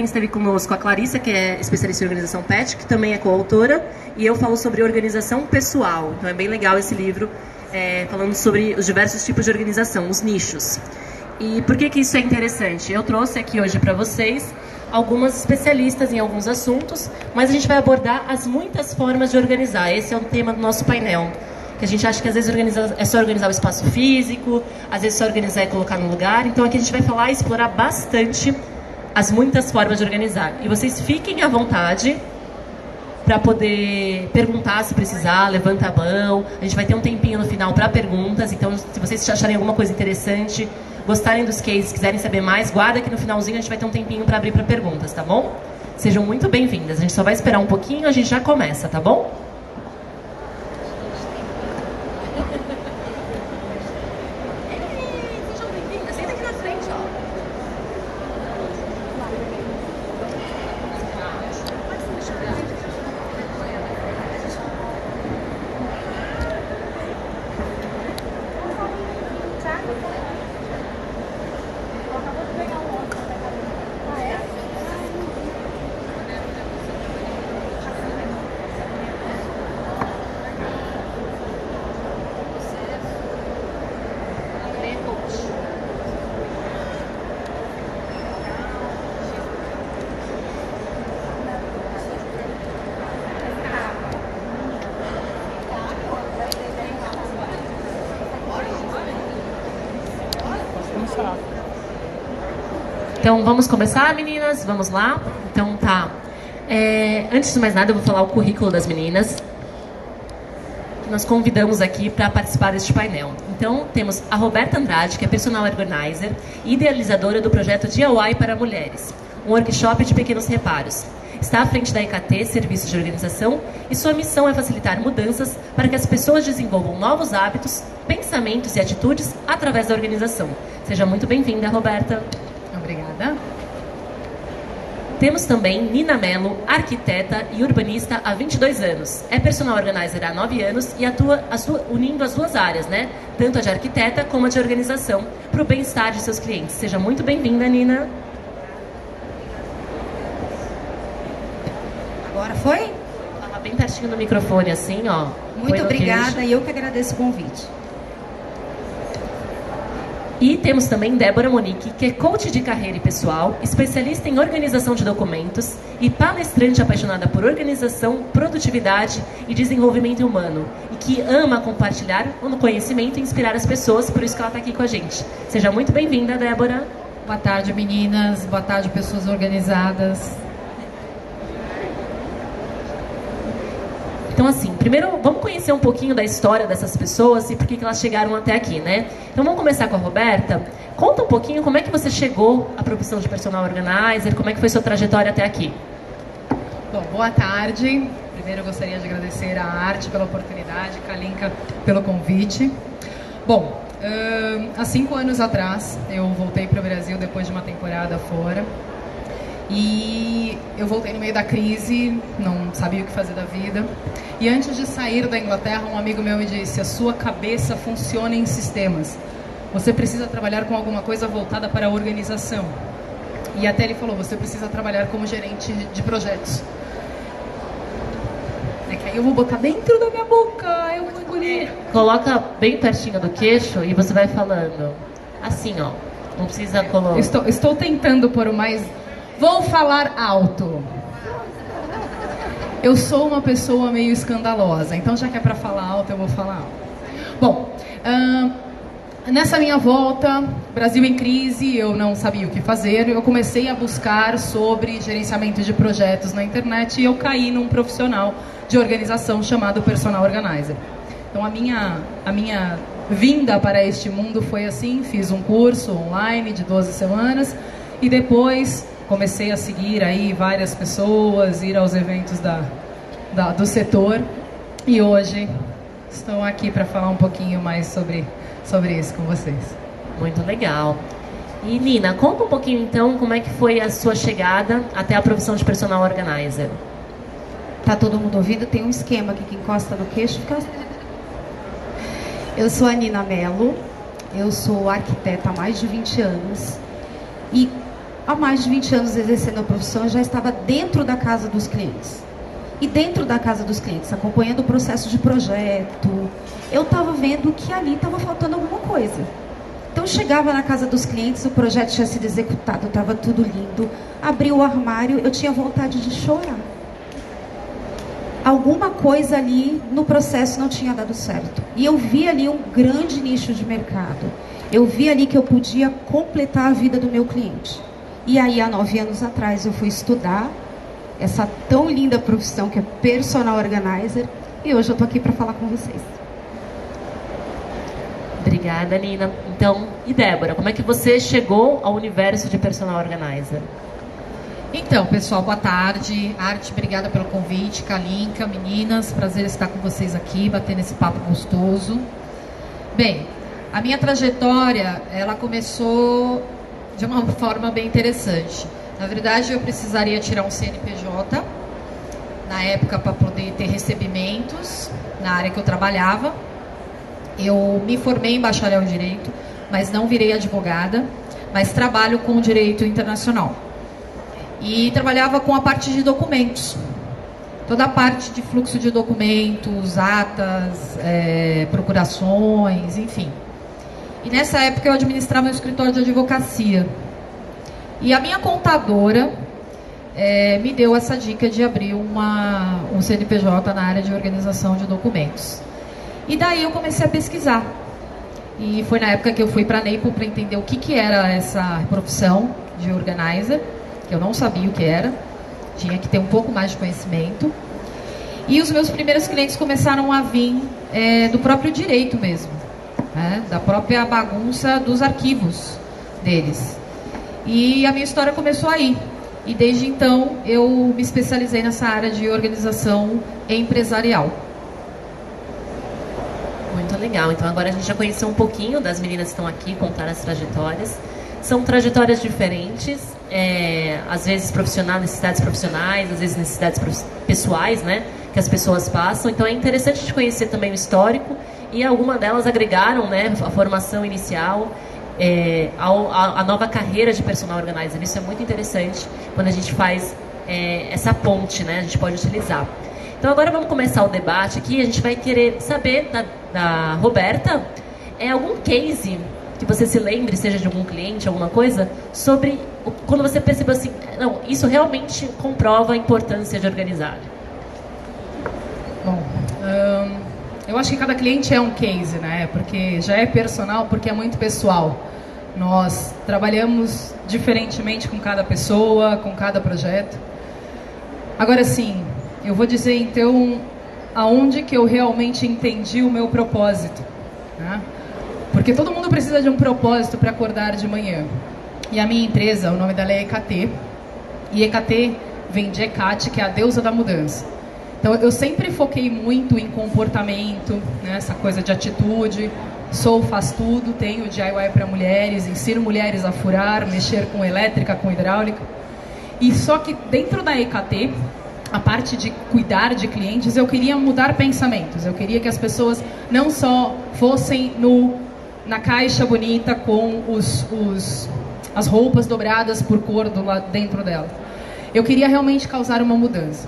Esteve conosco a Clarissa, que é especialista em organização PET, que também é coautora, e eu falo sobre organização pessoal. Então é bem legal esse livro, falando sobre os diversos tipos de organização, os nichos. E por que isso é interessante? Eu trouxe aqui hoje para vocês algumas especialistas em alguns assuntos, mas a gente vai abordar as muitas formas de organizar. Esse é o tema do nosso painel. Que a gente acha que às vezes é só organizar o espaço físico, às vezes só organizar e colocar no lugar. Então aqui a gente vai falar e explorar bastante as muitas formas de organizar. E vocês fiquem à vontade para poder perguntar se precisar, levanta a mão. A gente vai ter um tempinho no final para perguntas, então se vocês acharem alguma coisa interessante, gostarem dos cases, quiserem saber mais, guarda que no finalzinho a gente vai ter um tempinho para abrir para perguntas, tá bom? Sejam muito bem-vindas. A gente só vai esperar um pouquinho, a gente já começa, tá bom? Então, vamos começar, meninas? Vamos lá? Então, tá. Antes de mais nada, eu vou falar o currículo das meninas, que nós convidamos aqui para participar deste painel. Então, temos a Roberta Andrade, que é Personal Organizer e idealizadora do projeto DIY para Mulheres, um workshop de pequenos reparos. Está à frente da EKT, Serviços de Organização, e sua missão é facilitar mudanças para que as pessoas desenvolvam novos hábitos, pensamentos e atitudes através da organização. Seja muito bem-vinda, Roberta. Obrigada. Temos também Nina Mello, arquiteta e urbanista há 22 anos. É personal organizer há 9 anos e atua unindo as duas áreas, né? Tanto a de arquiteta como a de organização, para o bem-estar de seus clientes. Seja muito bem-vinda, Nina. Agora foi? Fala bem pertinho do microfone, assim, ó. Muito obrigada e eu que agradeço o convite. E temos também Débora Monique, que é coach de carreira e pessoal, especialista em organização de documentos e palestrante apaixonada por organização, produtividade e desenvolvimento humano. E que ama compartilhar o conhecimento e inspirar as pessoas, por isso que ela está aqui com a gente. Seja muito bem-vinda, Débora. Boa tarde, meninas. Boa tarde, pessoas organizadas. Então, assim, primeiro vamos conhecer um pouquinho da história dessas pessoas e por que elas chegaram até aqui, né? Então vamos começar com a Roberta. Conta um pouquinho como é que você chegou à profissão de personal organizer, como é que foi sua trajetória até aqui. Bom, boa tarde. Primeiro eu gostaria de agradecer a Arte pela oportunidade, Kalinka pelo convite. Bom, há 5 anos atrás eu voltei para o Brasil depois de uma temporada fora. E eu voltei no meio da crise, não sabia o que fazer da vida. E antes de sair da Inglaterra, um amigo meu me disse: a sua cabeça funciona em sistemas. Você precisa trabalhar com alguma coisa voltada para a organização. E até ele falou: você precisa trabalhar como gerente de projetos. É que aí eu vou botar dentro da minha boca, eu vou engolir. Coloca bem pertinho do queixo e você vai falando. Assim, ó. Não precisa colocar. Estou tentando pôr o mais... Vou falar alto. Eu sou uma pessoa meio escandalosa, então já que é para falar alto, eu vou falar alto. Bom, nessa minha volta, Brasil em crise, eu não sabia o que fazer, eu comecei a buscar sobre gerenciamento de projetos na internet e eu caí num profissional de organização chamado Personal Organizer. Então a minha vinda para este mundo foi assim: fiz um curso online de 12 semanas e depois comecei a seguir aí várias pessoas, ir aos eventos do setor, e hoje estou aqui para falar um pouquinho mais sobre isso com vocês. Muito legal. E Nina, conta um pouquinho então como é que foi a sua chegada até a profissão de personal organizer. Tá todo mundo ouvindo? Tem um esquema aqui que encosta no queixo, fica... Eu sou a Nina Mello, eu sou arquiteta há mais de 20 anos e há mais de 20 anos exercendo a profissão, eu já estava dentro da casa dos clientes. E dentro da casa dos clientes, acompanhando o processo de projeto, eu estava vendo que ali estava faltando alguma coisa. Então, eu chegava na casa dos clientes, o projeto tinha sido executado, estava tudo lindo. Abri o armário, eu tinha vontade de chorar. Alguma coisa ali no processo não tinha dado certo. E eu vi ali um grande nicho de mercado. Eu vi ali que eu podia completar a vida do meu cliente. E aí, há 9 anos atrás, eu fui estudar essa tão linda profissão que é Personal Organizer. E hoje eu estou aqui para falar com vocês. Obrigada, Nina. Então, e Débora, como é que você chegou ao universo de Personal Organizer? Então, pessoal, boa tarde. Arte, obrigada pelo convite. Kalinka, meninas, prazer estar com vocês aqui, batendo esse papo gostoso. Bem, a minha trajetória, ela começou de uma forma bem interessante. Na verdade, eu precisaria tirar um CNPJ, na época, para poder ter recebimentos na área que eu trabalhava. Eu me formei em bacharel em Direito, mas não virei advogada, mas trabalho com Direito Internacional. E trabalhava com a parte de documentos. Toda a parte de fluxo de documentos, atas, procurações, enfim. E nessa época eu administrava um escritório de advocacia. E a minha contadora me deu essa dica de abrir um CNPJ na área de organização de documentos. E daí eu comecei a pesquisar. E foi na época que eu fui para a NAPL para entender o que era essa profissão de organizer, que eu não sabia o que era, tinha que ter um pouco mais de conhecimento. E os meus primeiros clientes começaram a vir do próprio direito mesmo, né? Da própria bagunça dos arquivos deles. E a minha história começou aí. E desde então eu me especializei nessa área de organização empresarial. Muito legal. Então agora a gente já conheceu um pouquinho das meninas que estão aqui, contaram as trajetórias. São trajetórias diferentes, às vezes necessidades profissionais, às vezes necessidades pessoais, né, que as pessoas passam. Então é interessante de conhecer também o histórico e algumas delas agregaram, né, a formação inicial, a nova carreira de personal organizer. Isso é muito interessante quando a gente faz essa ponte, né, a gente pode utilizar. Então agora vamos começar o debate aqui. A gente vai querer saber da Roberta algum case que você se lembre, seja de algum cliente, alguma coisa, sobre quando você percebeu assim, não, isso realmente comprova a importância de organizar. Bom, eu acho que cada cliente é um case, né? Porque já é personal, porque é muito pessoal. Nós trabalhamos diferentemente com cada pessoa, com cada projeto. Agora sim, eu vou dizer então aonde que eu realmente entendi o meu propósito, né? Porque todo mundo precisa de um propósito para acordar de manhã. E a minha empresa, o nome dela é EKT. E EKT vem de Hecate, que é a deusa da mudança. Então eu sempre foquei muito em comportamento, né, essa coisa de atitude. Faz tudo, tenho DIY para mulheres, ensino mulheres a furar, mexer com elétrica, com hidráulica. E só que dentro da EKT, a parte de cuidar de clientes, eu queria mudar pensamentos. Eu queria que as pessoas não só fossem na caixa bonita com as roupas dobradas por cor lá dentro dela. Eu queria realmente causar uma mudança.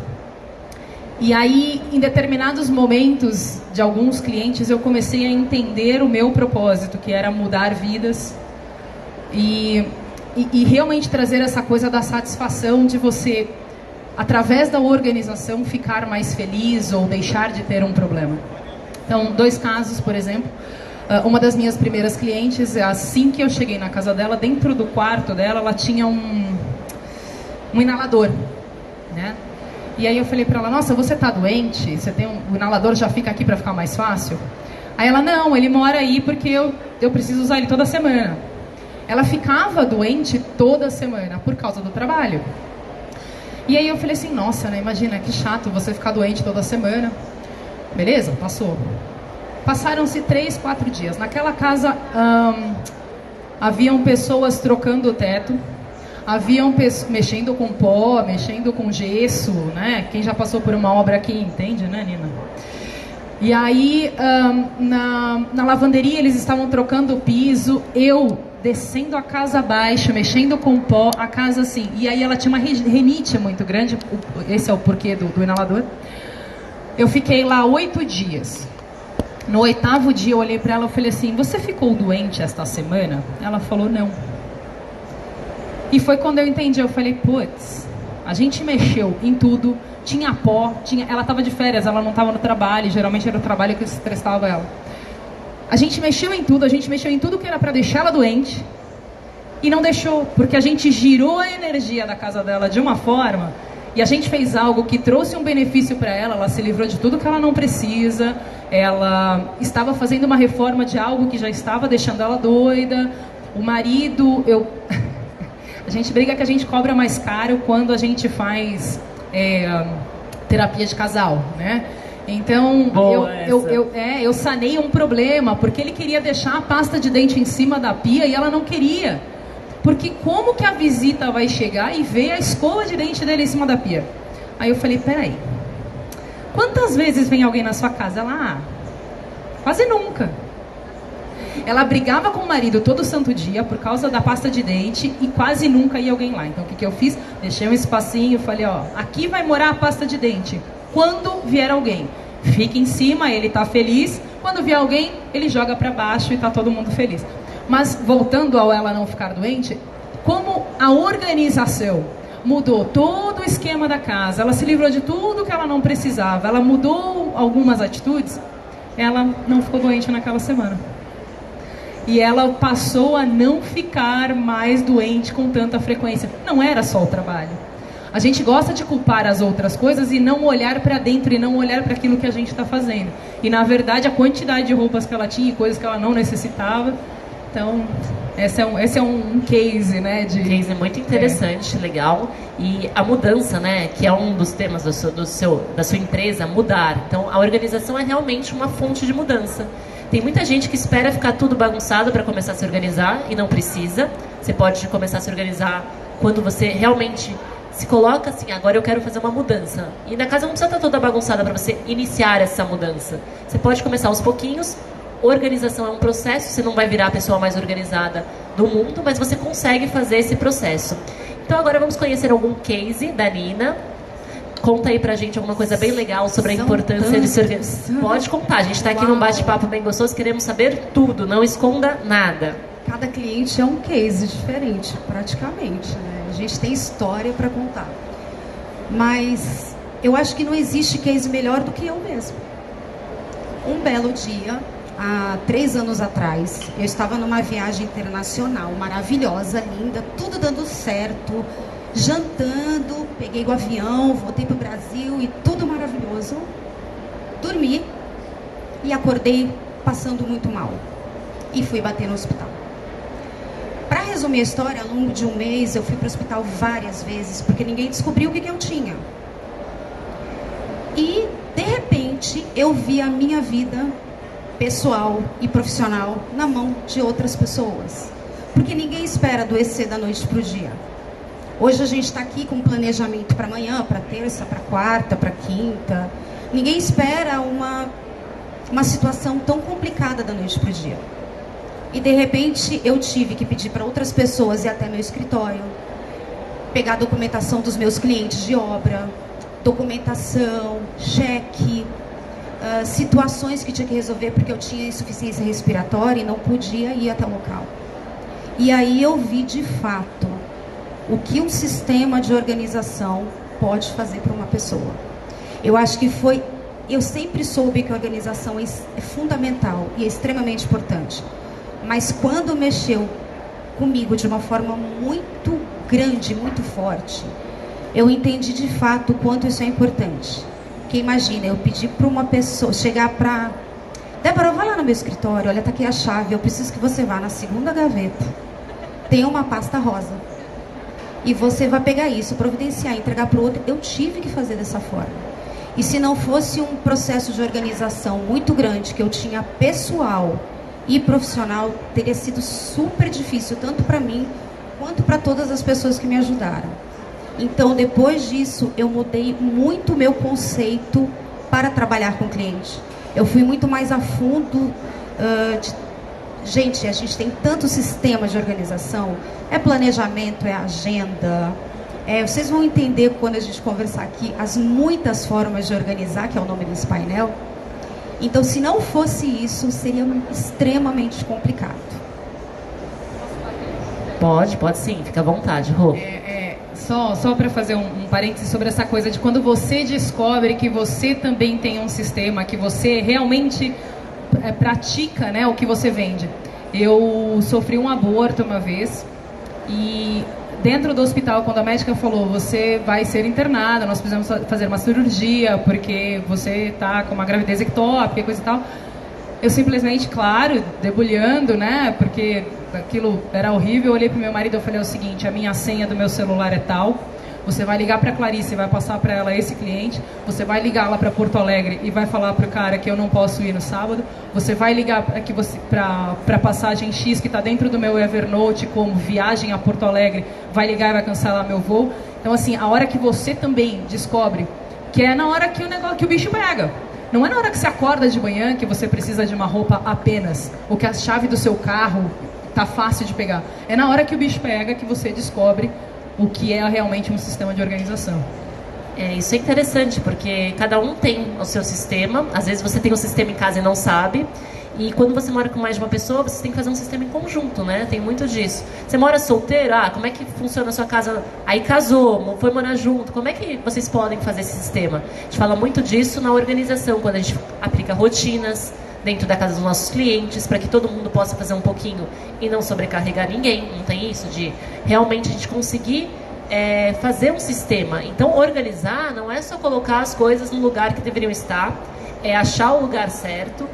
E aí, em determinados momentos de alguns clientes, eu comecei a entender o meu propósito, que era mudar vidas e realmente trazer essa coisa da satisfação de você, através da organização, ficar mais feliz ou deixar de ter um problema. Então, 2 casos, por exemplo. Uma das minhas primeiras clientes, assim que eu cheguei na casa dela, dentro do quarto dela, ela tinha um inalador, né? E aí eu falei para ela, nossa, você tá doente? Você tem o inalador já fica aqui para ficar mais fácil? Aí ela, não, ele mora aí porque eu preciso usar ele toda semana. Ela ficava doente toda semana por causa do trabalho. E aí eu falei assim, nossa, né, imagina, que chato você ficar doente toda semana. Beleza, passou. Passaram-se 3, 4 dias. Naquela casa haviam pessoas trocando o teto, haviam mexendo com pó, mexendo com gesso, né? Quem já passou por uma obra aqui entende, né, Nina? E aí, na lavanderia, eles estavam trocando o piso. Eu descendo a casa abaixo, mexendo com pó, a casa assim. E aí ela tinha uma rinite muito grande, esse é o porquê do inalador. Eu fiquei lá 8 dias. No 8º dia eu olhei para ela e falei assim, você ficou doente esta semana? Ela falou, não. E foi quando eu entendi, eu falei, putz, a gente mexeu em tudo, tinha pó, ela estava de férias, ela não estava no trabalho, geralmente era o trabalho que estressava ela. A gente mexeu em tudo que era para deixar ela doente, e não deixou, porque a gente girou a energia da casa dela de uma forma, e a gente fez algo que trouxe um benefício para ela, ela se livrou de tudo que ela não precisa, ela estava fazendo uma reforma de algo que já estava deixando ela doida, o marido, a gente briga que a gente cobra mais caro quando a gente faz terapia de casal, né? Então, eu sanei um problema, porque ele queria deixar a pasta de dente em cima da pia e ela não queria. Porque como que a visita vai chegar e ver a escova de dente dele em cima da pia? Aí eu falei, peraí, quantas vezes vem alguém na sua casa? Ela, quase nunca. Ela brigava com o marido todo santo dia por causa da pasta de dente e quase nunca ia alguém lá. Então o que eu fiz? Deixei um espacinho, falei, ó, aqui vai morar a pasta de dente. Quando vier alguém, fica em cima, ele tá feliz. Quando vier alguém, ele joga para baixo e tá todo mundo feliz. Mas voltando ao ela não ficar doente, como a organização mudou todo o esquema da casa, ela se livrou de tudo que ela não precisava, ela mudou algumas atitudes, ela não ficou doente naquela semana. E ela passou a não ficar mais doente com tanta frequência. Não era só o trabalho. A gente gosta de culpar as outras coisas e não olhar para dentro e não olhar para aquilo que a gente está fazendo. E na verdade a quantidade de roupas que ela tinha e coisas que ela não necessitava. Então, esse é um case, né? Um case muito interessante, legal. E a mudança, né? Que é um dos temas da sua empresa, mudar. Então, a organização é realmente uma fonte de mudança. Tem muita gente que espera ficar tudo bagunçado para começar a se organizar e não precisa. Você pode começar a se organizar quando você realmente se coloca assim, agora eu quero fazer uma mudança. E na casa não precisa estar toda bagunçada para você iniciar essa mudança. Você pode começar aos pouquinhos. Organização é um processo, você não vai virar a pessoa mais organizada do mundo, mas você consegue fazer esse processo. Então agora vamos conhecer algum case da Nina. Conta aí pra gente alguma coisa bem legal sobre a importância de se organizar. Pode contar, a gente está aqui num bate-papo bem gostoso, queremos saber tudo, não esconda nada. Cada cliente é um case diferente, praticamente, né? A gente tem história para contar. Mas eu acho que não existe case melhor do que eu mesmo. Um belo dia, há 3 anos atrás, eu estava numa viagem internacional maravilhosa, linda, tudo dando certo, jantando, peguei o avião, voltei para o Brasil e tudo maravilhoso. Dormi e acordei passando muito mal e fui bater no hospital. Para resumir a história, ao longo de um mês eu fui para o hospital várias vezes porque ninguém descobriu o que eu tinha. E de repente eu vi a minha vida pessoal e profissional na mão de outras pessoas, porque ninguém espera adoecer da noite para o dia. Hoje a gente está aqui com planejamento para amanhã, para terça, para quarta, para quinta. Ninguém espera uma situação tão complicada da noite para o dia. E de repente eu tive que pedir para outras pessoas ir até meu escritório, pegar a documentação dos meus clientes de obra, documentação, cheque, situações que tinha que resolver porque eu tinha insuficiência respiratória e não podia ir até o local. E aí eu vi de fato o que um sistema de organização pode fazer para uma pessoa. Eu acho que eu sempre soube que a organização é fundamental e é extremamente importante. Mas quando mexeu comigo de uma forma muito grande, muito forte, eu entendi de fato o quanto isso é importante. Porque imagina, eu pedi para uma pessoa chegar para... Débora, vai lá no meu escritório, olha, tá aqui a chave, eu preciso que você vá na segunda gaveta. Tem uma pasta rosa. E você vai pegar isso, providenciar, entregar para o outro. Eu tive que fazer dessa forma. E se não fosse um processo de organização muito grande, que eu tinha pessoal e profissional, teria sido super difícil, tanto para mim, quanto para todas as pessoas que me ajudaram. Então, depois disso, eu mudei muito o meu conceito para trabalhar com o cliente. Eu fui muito mais a fundo Gente, a gente tem tantos sistemas de organização, é planejamento, é agenda, vocês vão entender quando a gente conversar aqui as muitas formas de organizar, que é o nome desse painel. Então, se não fosse isso, seria extremamente complicado. Pode sim, fica à vontade, Rô. Só para fazer um parênteses sobre essa coisa de quando você descobre que você também tem um sistema, que você realmente pratica, né, o que você vende. Eu sofri um aborto uma vez e dentro do hospital, quando a médica falou, você vai ser internada, nós precisamos fazer uma cirurgia porque você está com uma gravidez ectópica, coisa e tal, eu simplesmente, claro, debulhando, né, porque aquilo era horrível, eu olhei pro meu marido e falei o seguinte: a minha senha do meu celular é tal, você vai ligar para Clarice e vai passar para ela esse cliente, você vai ligar lá para Porto Alegre e vai falar pro cara que eu não posso ir no sábado, você vai ligar para passagem X que está dentro do meu Evernote como viagem a Porto Alegre, vai ligar e vai cancelar meu voo. Então, assim, a hora que você também descobre, que é na hora que que o bicho pega. Não é na hora que você acorda de manhã que você precisa de uma roupa apenas, ou que a chave do seu carro tá fácil de pegar. É na hora que o bicho pega que você descobre o que é realmente um sistema de organização. Isso é interessante, porque cada um tem o seu sistema. Às vezes você tem um sistema em casa e não sabe. E quando você mora com mais de uma pessoa, você tem que fazer um sistema em conjunto, né? Tem muito disso. Você mora solteiro? Como é que funciona a sua casa? Aí casou, foi morar junto. Como é que vocês podem fazer esse sistema? A gente fala muito disso na organização, quando a gente aplica rotinas dentro da casa dos nossos clientes, para que todo mundo possa fazer um pouquinho e não sobrecarregar ninguém. Não tem isso de realmente a gente conseguir fazer um sistema. Então, organizar não é só colocar as coisas no lugar que deveriam estar, é achar o lugar certo.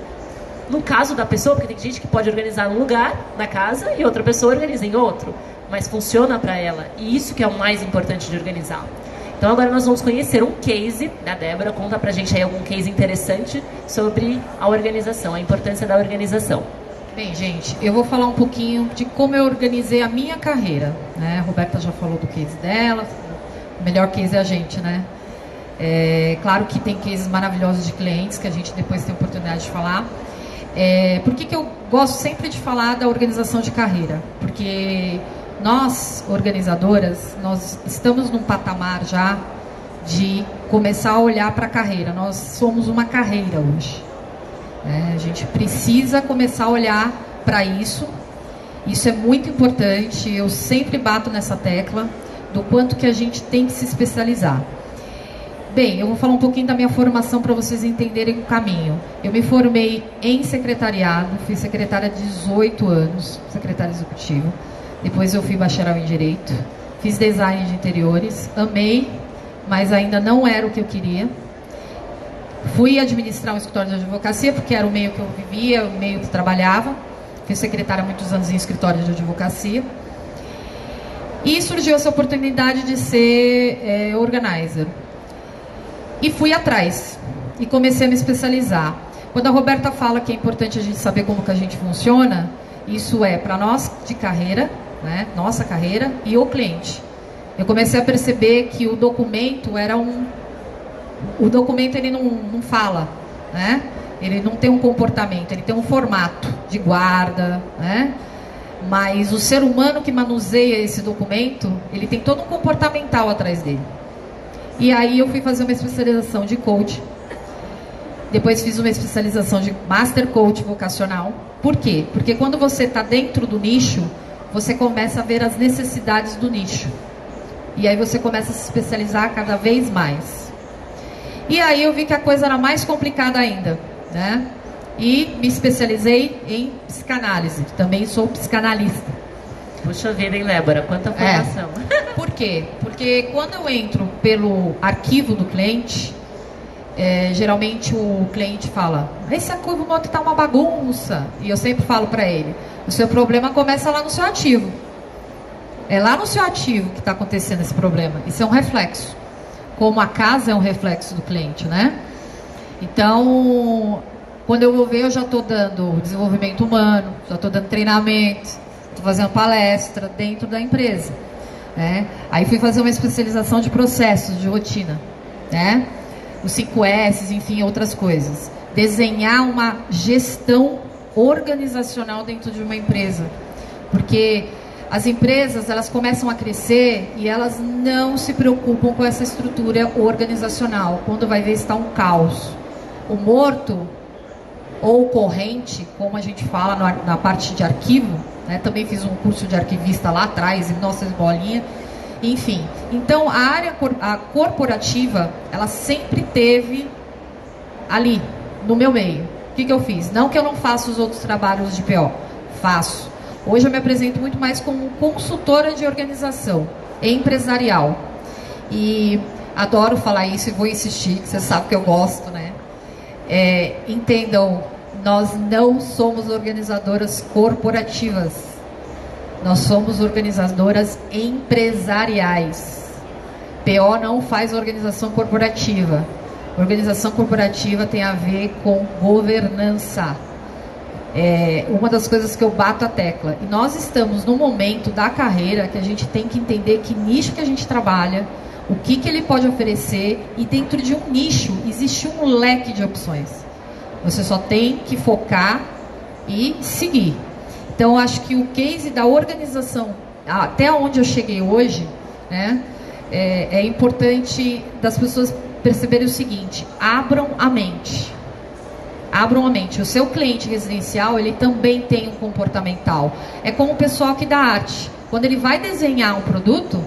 No caso da pessoa, porque tem gente que pode organizar num lugar da casa e outra pessoa organiza em outro, mas funciona para ela, e isso que é o mais importante de organizar. Então agora nós vamos conhecer um case da Débora. Conta pra gente aí algum case interessante sobre a organização, a importância da organização. Bem, gente, eu vou falar um pouquinho de como eu organizei a minha carreira, né? A Roberta já falou do case dela, o melhor case é a gente, né? Claro que tem cases maravilhosos de clientes que a gente depois tem oportunidade de falar. Por que eu gosto sempre de falar da organização de carreira? Porque nós, organizadoras, nós estamos num patamar já de começar a olhar para a carreira. Nós somos uma carreira hoje. A gente precisa começar a olhar para isso. Isso é muito importante. Eu sempre bato nessa tecla do quanto que a gente tem que se especializar. Bem, eu vou falar um pouquinho da minha formação para vocês entenderem o caminho. Eu me formei em secretariado, fui secretária 18 anos, secretária executiva. Depois eu fui bacharel em Direito, fiz design de interiores, amei, mas ainda não era o que eu queria. Fui administrar um escritório de advocacia, porque era o meio que eu vivia, o meio que trabalhava. Fui secretária há muitos anos em escritório de advocacia. E surgiu essa oportunidade de ser organizer. E fui atrás, e comecei a me especializar. Quando a Roberta fala que é importante a gente saber como que a gente funciona, isso é para nós de carreira, né? Nossa carreira e o cliente. Eu comecei a perceber que o documento era o documento ele não fala, né? Ele não tem um comportamento, ele tem um formato de guarda, né? Mas o ser humano que manuseia esse documento, ele tem todo um comportamental atrás dele. E aí eu fui fazer uma especialização de coach. Depois fiz uma especialização de Master Coach vocacional. Por quê? Porque quando você está dentro do nicho, você começa a ver as necessidades do nicho. E aí você começa a se especializar cada vez mais. E aí eu vi que a coisa era mais complicada ainda, né? E me especializei em psicanálise. Também sou psicanalista. Puxa vida, hein, Débora? Quanta formação. Por quê? Porque quando eu entro pelo arquivo do cliente, geralmente o cliente fala: esse arquivo aqui está uma bagunça. E eu sempre falo para ele: o seu problema começa lá no seu ativo. É lá no seu ativo que está acontecendo esse problema. Isso é um reflexo. Como a casa é um reflexo do cliente, né? Então, quando eu vou ver, eu já estou dando desenvolvimento humano, já estou dando treinamento, estou fazendo palestra dentro da empresa. Aí fui fazer uma especialização de processos, de rotina, né? Os 5S, enfim, outras coisas. Desenhar uma gestão organizacional dentro de uma empresa. Porque as empresas, elas começam a crescer e elas não se preocupam com essa estrutura organizacional. Quando vai ver, está um caos. O morto ou corrente, como a gente fala na parte de arquivo, né? Também fiz um curso de arquivista lá atrás, em nossas bolinhas. Enfim, então a área corporativa, ela sempre teve ali, no meu meio. O que eu fiz? Não que eu não faça os outros trabalhos de PO, faço. Hoje eu me apresento muito mais como consultora de organização empresarial. E adoro falar isso e vou insistir, que você sabe que eu gosto, né? Entendam, nós não somos organizadoras corporativas. Nós somos organizadoras empresariais. PO não faz organização corporativa. Organização corporativa tem a ver com governança. Uma das coisas que eu bato a tecla. E nós estamos no momento da carreira que a gente tem que entender que nicho que a gente trabalha, o que ele pode oferecer, e dentro de um nicho existe um leque de opções. Você só tem que focar e seguir. Então, eu acho que o case da organização, até onde eu cheguei hoje, né, é importante das pessoas perceberem o seguinte: abram a mente. Abram a mente. O seu cliente residencial, ele também tem um comportamental. É como o pessoal que dá arte. Quando ele vai desenhar um produto,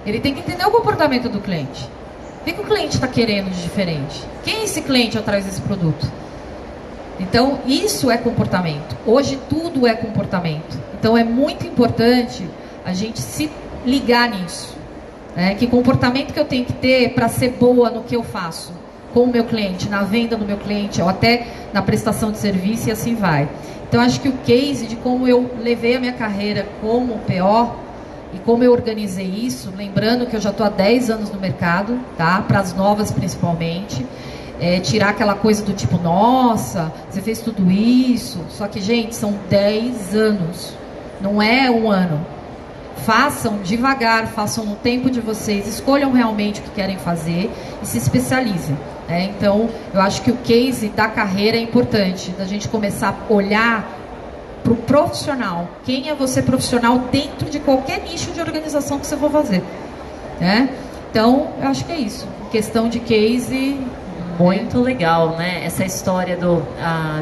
ele tem que entender o comportamento do cliente. O que o cliente está querendo de diferente? Quem é esse cliente atrás desse produto? Então, isso é comportamento. Hoje, tudo é comportamento. Então, é muito importante a gente se ligar nisso. Né? Que comportamento que eu tenho que ter para ser boa no que eu faço com o meu cliente, na venda do meu cliente, ou até na prestação de serviço, e assim vai. Então, acho que o case de como eu levei a minha carreira como PO e como eu organizei isso, lembrando que eu já estou há 10 anos no mercado, tá? Para as novas principalmente, tirar aquela coisa do tipo, nossa, você fez tudo isso, só que, gente, são 10 anos, não é um ano. Façam devagar, façam no tempo de vocês, escolham realmente o que querem fazer e se especializem. Então, eu acho que o case da carreira é importante, da gente começar a olhar para o profissional. Quem é você profissional dentro de qualquer nicho de organização que você for fazer. Então, eu acho que é isso. Questão de case... Muito legal, né? Essa história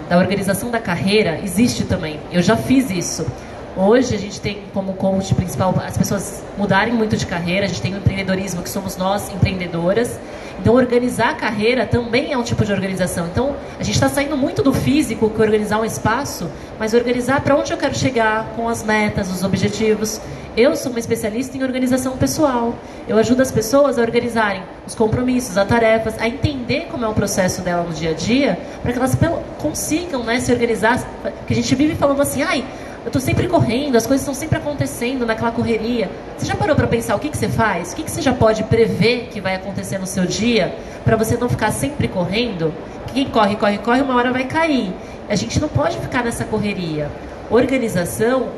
da organização da carreira existe também. Eu já fiz isso. Hoje a gente tem como coach principal as pessoas mudarem muito de carreira. A gente tem o empreendedorismo, que somos nós, empreendedoras. Então, organizar a carreira também é um tipo de organização. Então, a gente está saindo muito do físico, que é organizar um espaço, mas organizar para onde eu quero chegar, com as metas, os objetivos. Eu sou uma especialista em organização pessoal. Eu ajudo as pessoas a organizarem os compromissos, as tarefas, a entender como é o processo dela no dia a dia, para que elas consigam, né, se organizar. Porque a gente vive falando assim, eu estou sempre correndo, as coisas estão sempre acontecendo naquela correria. Você já parou para pensar o que você faz? O que você já pode prever que vai acontecer no seu dia, para você não ficar sempre correndo? Quem corre, corre, corre, uma hora vai cair. A gente não pode ficar nessa correria. Organização,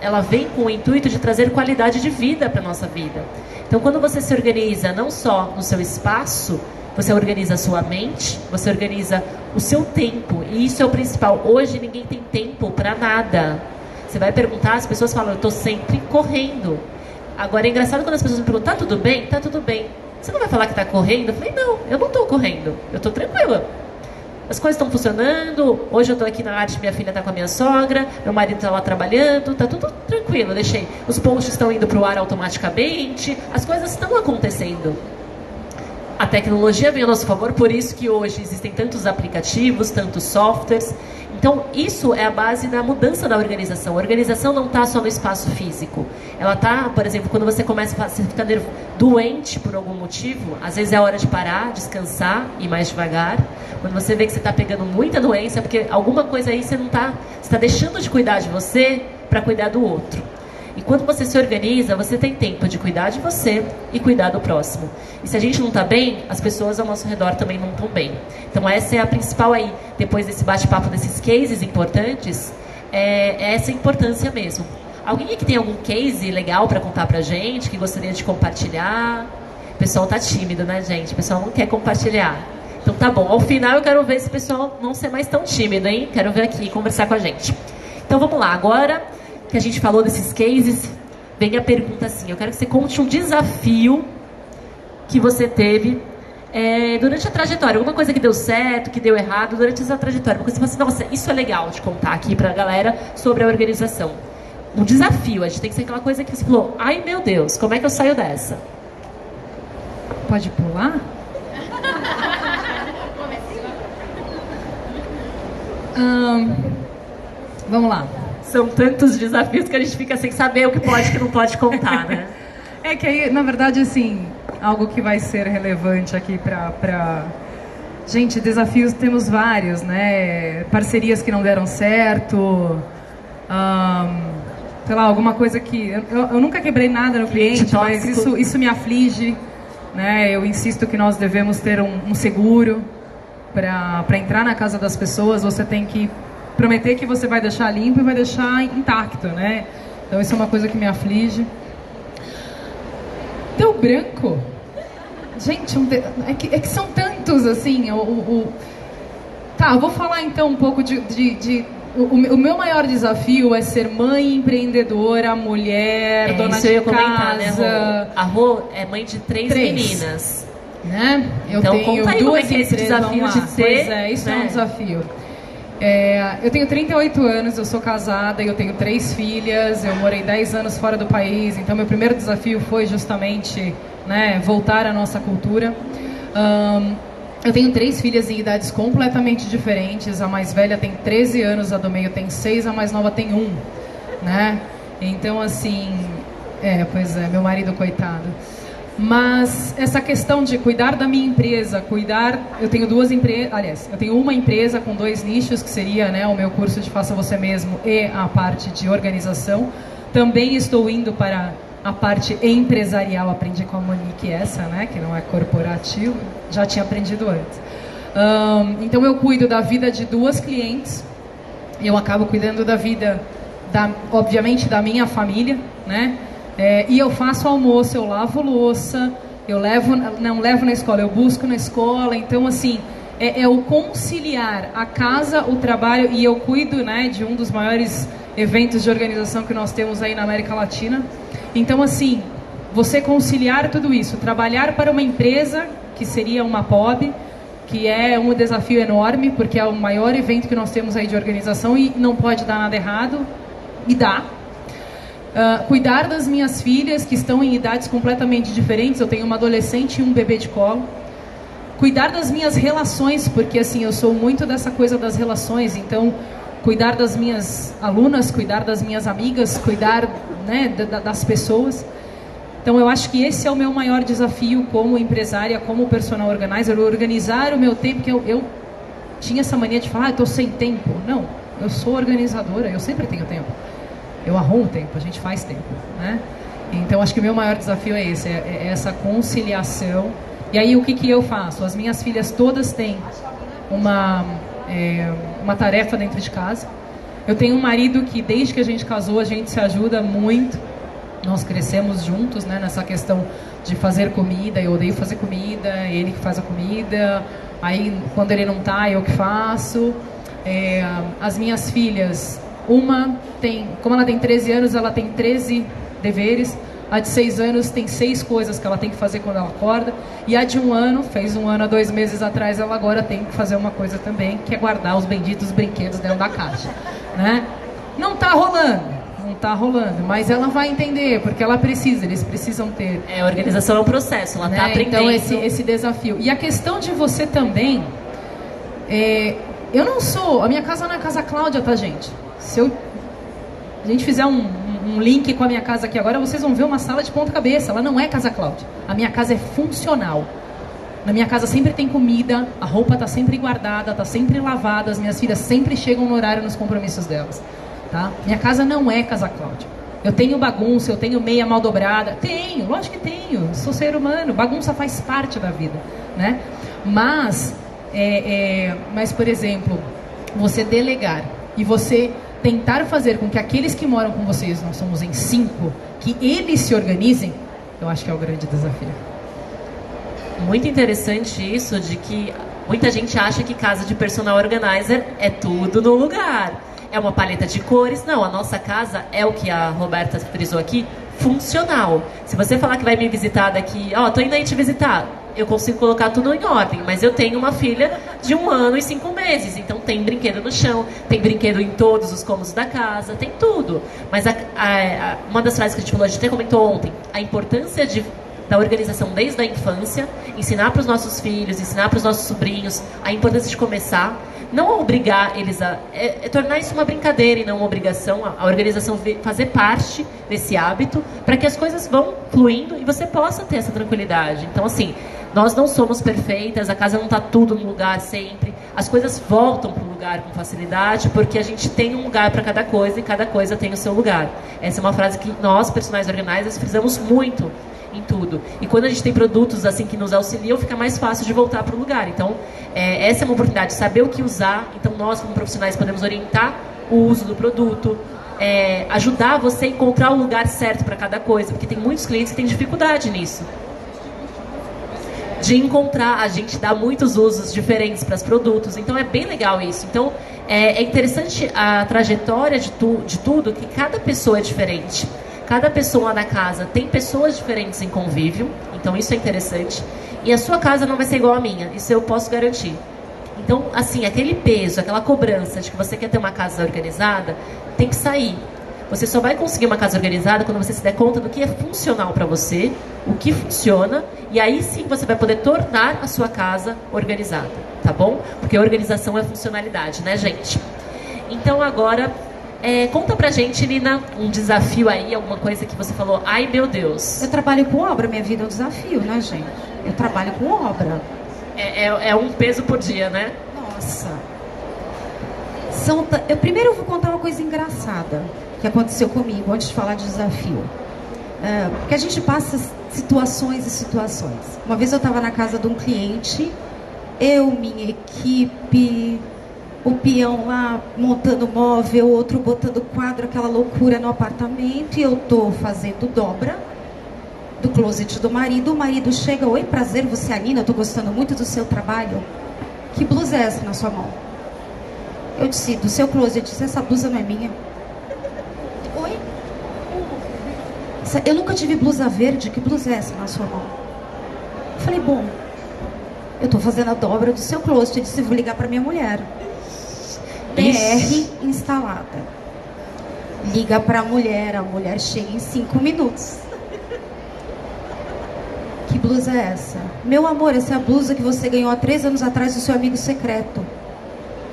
ela vem com o intuito de trazer qualidade de vida para a nossa vida. Então, quando você se organiza não só no seu espaço, você organiza a sua mente, você organiza o seu tempo. E isso é o principal. Hoje ninguém tem tempo para nada. Você vai perguntar, as pessoas falam, eu estou sempre correndo. Agora é engraçado quando as pessoas me perguntam, tá tudo bem? Tá tudo bem. Você não vai falar que está correndo? Eu falei, não, eu não estou correndo. Eu estou tranquila. As coisas estão funcionando. Hoje eu estou aqui na arte, minha filha está com a minha sogra, meu marido está lá trabalhando, está tudo tranquilo. Deixei. Os posts estão indo para o ar automaticamente. As coisas estão acontecendo. A tecnologia vem a nosso favor, por isso que hoje existem tantos aplicativos, tantos softwares. Então, isso é a base da mudança da organização. A organização não está só no espaço físico. Ela está, por exemplo, quando você começa a ficar doente por algum motivo, às vezes é hora de parar, descansar, ir mais devagar. Quando você vê que você está pegando muita doença, é porque alguma coisa aí você não está... Você está deixando de cuidar de você para cuidar do outro. E quando você se organiza, você tem tempo de cuidar de você e cuidar do próximo. E se a gente não está bem, as pessoas ao nosso redor também não estão bem. Então essa é a principal aí, depois desse bate-papo, desses cases importantes, é essa importância mesmo. Alguém aqui tem algum case legal para contar pra gente, que gostaria de compartilhar? O pessoal tá tímido, né, gente? O pessoal não quer compartilhar. Então tá bom, ao final eu quero ver esse pessoal não ser mais tão tímido, hein? Quero ver aqui, conversar com a gente. Então vamos lá, agora que a gente falou desses cases, vem a pergunta assim, eu quero que você conte um desafio que você teve durante a trajetória, alguma coisa que deu certo, que deu errado durante essa trajetória, uma coisa que você fala assim, nossa, isso é legal de contar aqui pra galera sobre a organização. Um desafio, a gente tem que ser aquela coisa que você falou, ai meu Deus, como é que eu saio dessa? Pode pular? Vamos lá. São tantos desafios que a gente fica sem saber o que pode e o que não pode contar, né? É que aí, na verdade, assim, algo que vai ser relevante aqui pra... Gente, desafios temos vários, né? Parcerias que não deram certo, sei lá, alguma coisa que... Eu nunca quebrei nada no cliente, mas isso me aflige, né? Eu insisto que nós devemos ter um seguro para entrar na casa das pessoas. Você tem que prometer que você vai deixar limpo e vai deixar intacto, né? Então isso é uma coisa que me aflige. Deu branco? Gente, é que são tantos, assim, Tá, eu vou falar então um pouco o meu maior desafio é ser mãe empreendedora, mulher, dona de casa. Né, a Rô é mãe de três meninas. Né? Eu então, tenho conta aí duas como é que é esse desafio de ser... Pois é, isso é um desafio. Eu tenho 38 anos, eu sou casada, eu tenho 3 filhas, eu morei 10 anos fora do país, então meu primeiro desafio foi justamente, né, voltar à nossa cultura. Eu tenho 3 filhas em idades completamente diferentes, a mais velha tem 13 anos, a do meio tem 6, a mais nova tem 1, né? Então, assim, pois é, meu marido, coitado. Mas essa questão de cuidar da minha empresa, eu tenho 2 empresas, aliás, eu tenho uma empresa com 2 nichos, que seria, né, o meu curso de Faça Você Mesmo e a parte de organização. Também estou indo para a parte empresarial, aprendi com a Monique essa, né, que não é corporativo, já tinha aprendido antes. Então eu cuido da vida de 2 clientes, eu acabo cuidando da vida, obviamente, da minha família, né? E eu faço almoço, eu lavo louça, não levo na escola, eu busco na escola. Então, assim, é o conciliar a casa, o trabalho, e eu cuido, né, de um dos maiores eventos de organização que nós temos aí na América Latina. Então, assim, você conciliar tudo isso, trabalhar para uma empresa, que seria uma POB, que é um desafio enorme, porque é o maior evento que nós temos aí de organização e não pode dar nada errado, e dá. Cuidar das minhas filhas, que estão em idades completamente diferentes, eu tenho uma adolescente e um bebê de colo. Cuidar das minhas relações, porque assim, eu sou muito dessa coisa das relações, então cuidar das minhas alunas, cuidar das minhas amigas, cuidar, né, das pessoas. Então eu acho que esse é o meu maior desafio como empresária, como personal organizer, organizar o meu tempo, que eu tinha essa mania de falar, eu estou sem tempo. Não, eu sou organizadora, eu sempre tenho tempo. Eu arrumo tempo, a gente faz tempo, né? Então acho que o meu maior desafio é esse, é essa conciliação. E aí o que eu faço? As minhas filhas todas têm uma tarefa dentro de casa. Eu tenho um marido que desde que a gente casou a gente se ajuda muito. Nós crescemos juntos, né, nessa questão de fazer comida. Eu odeio fazer comida, ele que faz a comida. Aí quando ele não tá, eu que faço. As minhas filhas, como ela tem 13 anos, ela tem 13 deveres. A de 6 anos tem 6 coisas que ela tem que fazer quando ela acorda. E a de 1 ano, fez 1 ano há 2 meses atrás, ela agora tem que fazer uma coisa também, que é guardar os benditos brinquedos dentro da caixa, né? Não tá rolando, mas ela vai entender, porque ela precisa, eles precisam ter. A organização é um processo, ela tá aprendendo. Então esse desafio. E a questão de você também, eu não sou, a minha casa não é Casa Cláudia, tá, gente? Se a gente fizer um link com a minha casa aqui agora, vocês vão ver uma sala de ponta cabeça. Ela não é Casa Cláudia. A minha casa é funcional. Na minha casa sempre tem comida, a roupa está sempre guardada, está sempre lavada, as minhas filhas sempre chegam no horário nos compromissos delas. Tá? Minha casa não é Casa Cláudia. Eu tenho bagunça, eu tenho meia mal dobrada. Tenho, lógico que tenho. Sou ser humano. Bagunça faz parte da vida, né? Mas, por exemplo, você delegar e você tentar fazer com que aqueles que moram com vocês, nós somos em 5, que eles se organizem, eu acho que é o grande desafio. Muito interessante isso, de que Muita gente acha que casa de personal organizer é tudo no lugar. É uma paleta de cores. Não, a nossa casa é o que a Roberta frisou aqui, funcional. Se você falar que vai me visitar daqui, tô indo aí te visitar, eu consigo colocar tudo em ordem, mas eu tenho uma filha de 1 ano e 5 meses, então tem brinquedo no chão, tem brinquedo em todos os cômodos da casa, tem tudo. Mas uma das frases que a gente falou, a gente até comentou ontem, a importância da organização desde a infância, ensinar para os nossos filhos, ensinar para os nossos sobrinhos a importância de começar, não obrigar eles a... tornar isso uma brincadeira e não uma obrigação, a organização fazer parte desse hábito, para que as coisas vão fluindo e você possa ter essa tranquilidade. Então, assim, nós não somos perfeitas, a casa não está tudo no lugar sempre, as coisas voltam para o lugar com facilidade, porque a gente tem um lugar para cada coisa e cada coisa tem o seu lugar. Essa é uma frase que nós, personagens organizers, frisamos muito em tudo. E quando a gente tem produtos assim que nos auxiliam, fica mais fácil de voltar para o lugar. Então, essa é uma oportunidade de saber o que usar. Então, nós, como profissionais, podemos orientar o uso do produto, ajudar você a encontrar o lugar certo para cada coisa, porque tem muitos clientes que têm dificuldade nisso. De encontrar, a gente dá muitos usos diferentes para os produtos, então é bem legal isso. Então, é interessante a trajetória de tudo, que cada pessoa é diferente. Cada pessoa na casa tem pessoas diferentes em convívio, então isso é interessante. E a sua casa não vai ser igual à minha, isso eu posso garantir. Então, assim, aquele peso, aquela cobrança de que você quer ter uma casa organizada, tem que sair. Você só vai conseguir uma casa organizada quando você se der conta do que é funcional para você, o que funciona, e aí sim você vai poder tornar a sua casa organizada, tá bom? Porque organização é funcionalidade, né, gente? Então, agora... conta pra gente, Lina, um desafio aí, alguma coisa que você falou, ai meu Deus. Eu trabalho com obra, minha vida é um desafio, né, gente? Eu trabalho com obra. É um peso por dia, né? Nossa. Primeiro eu vou contar uma coisa engraçada que aconteceu comigo, antes de falar de desafio. Porque a gente passa situações e situações. Uma vez eu estava na casa de um cliente, eu, minha equipe... O peão lá montando móvel, outro botando quadro, aquela loucura no apartamento. E eu tô fazendo dobra do closet do marido. O marido chega, oi, prazer, você é a Nina, eu tô gostando muito do seu trabalho. Que blusa é essa na sua mão? Eu disse, do seu closet, disse, essa blusa não é minha. Oi? Eu nunca tive blusa verde, que blusa é essa na sua mão? Eu falei, bom, eu tô fazendo a dobra do seu closet. Eu disse, vou ligar pra minha mulher. PR instalada. Liga para a mulher chega em 5 minutos. Que blusa é essa? Meu amor, essa é a blusa que você ganhou há 3 anos atrás do seu amigo secreto.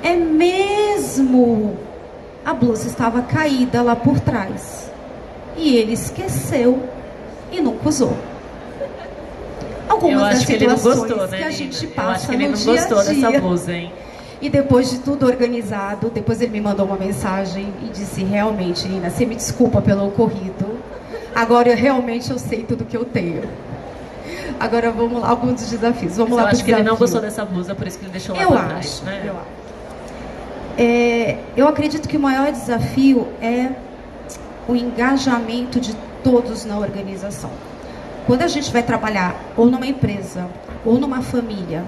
É mesmo? A blusa estava caída lá por trás. E ele esqueceu e nunca usou. Algumas das situações que a gente passa no dia a dia. Eu acho que ele não gostou dessa blusa, hein? E depois de tudo organizado, depois ele me mandou uma mensagem e disse, realmente, Nina, você me desculpa pelo ocorrido. Agora eu sei tudo que eu tenho. Agora vamos lá, alguns dos desafios. Vamos lá. Eu acho que ele não gostou dessa blusa, por isso que ele deixou lá pra trás, né? Eu acredito que o maior desafio é o engajamento de todos na organização. Quando a gente vai trabalhar ou numa empresa ou numa família,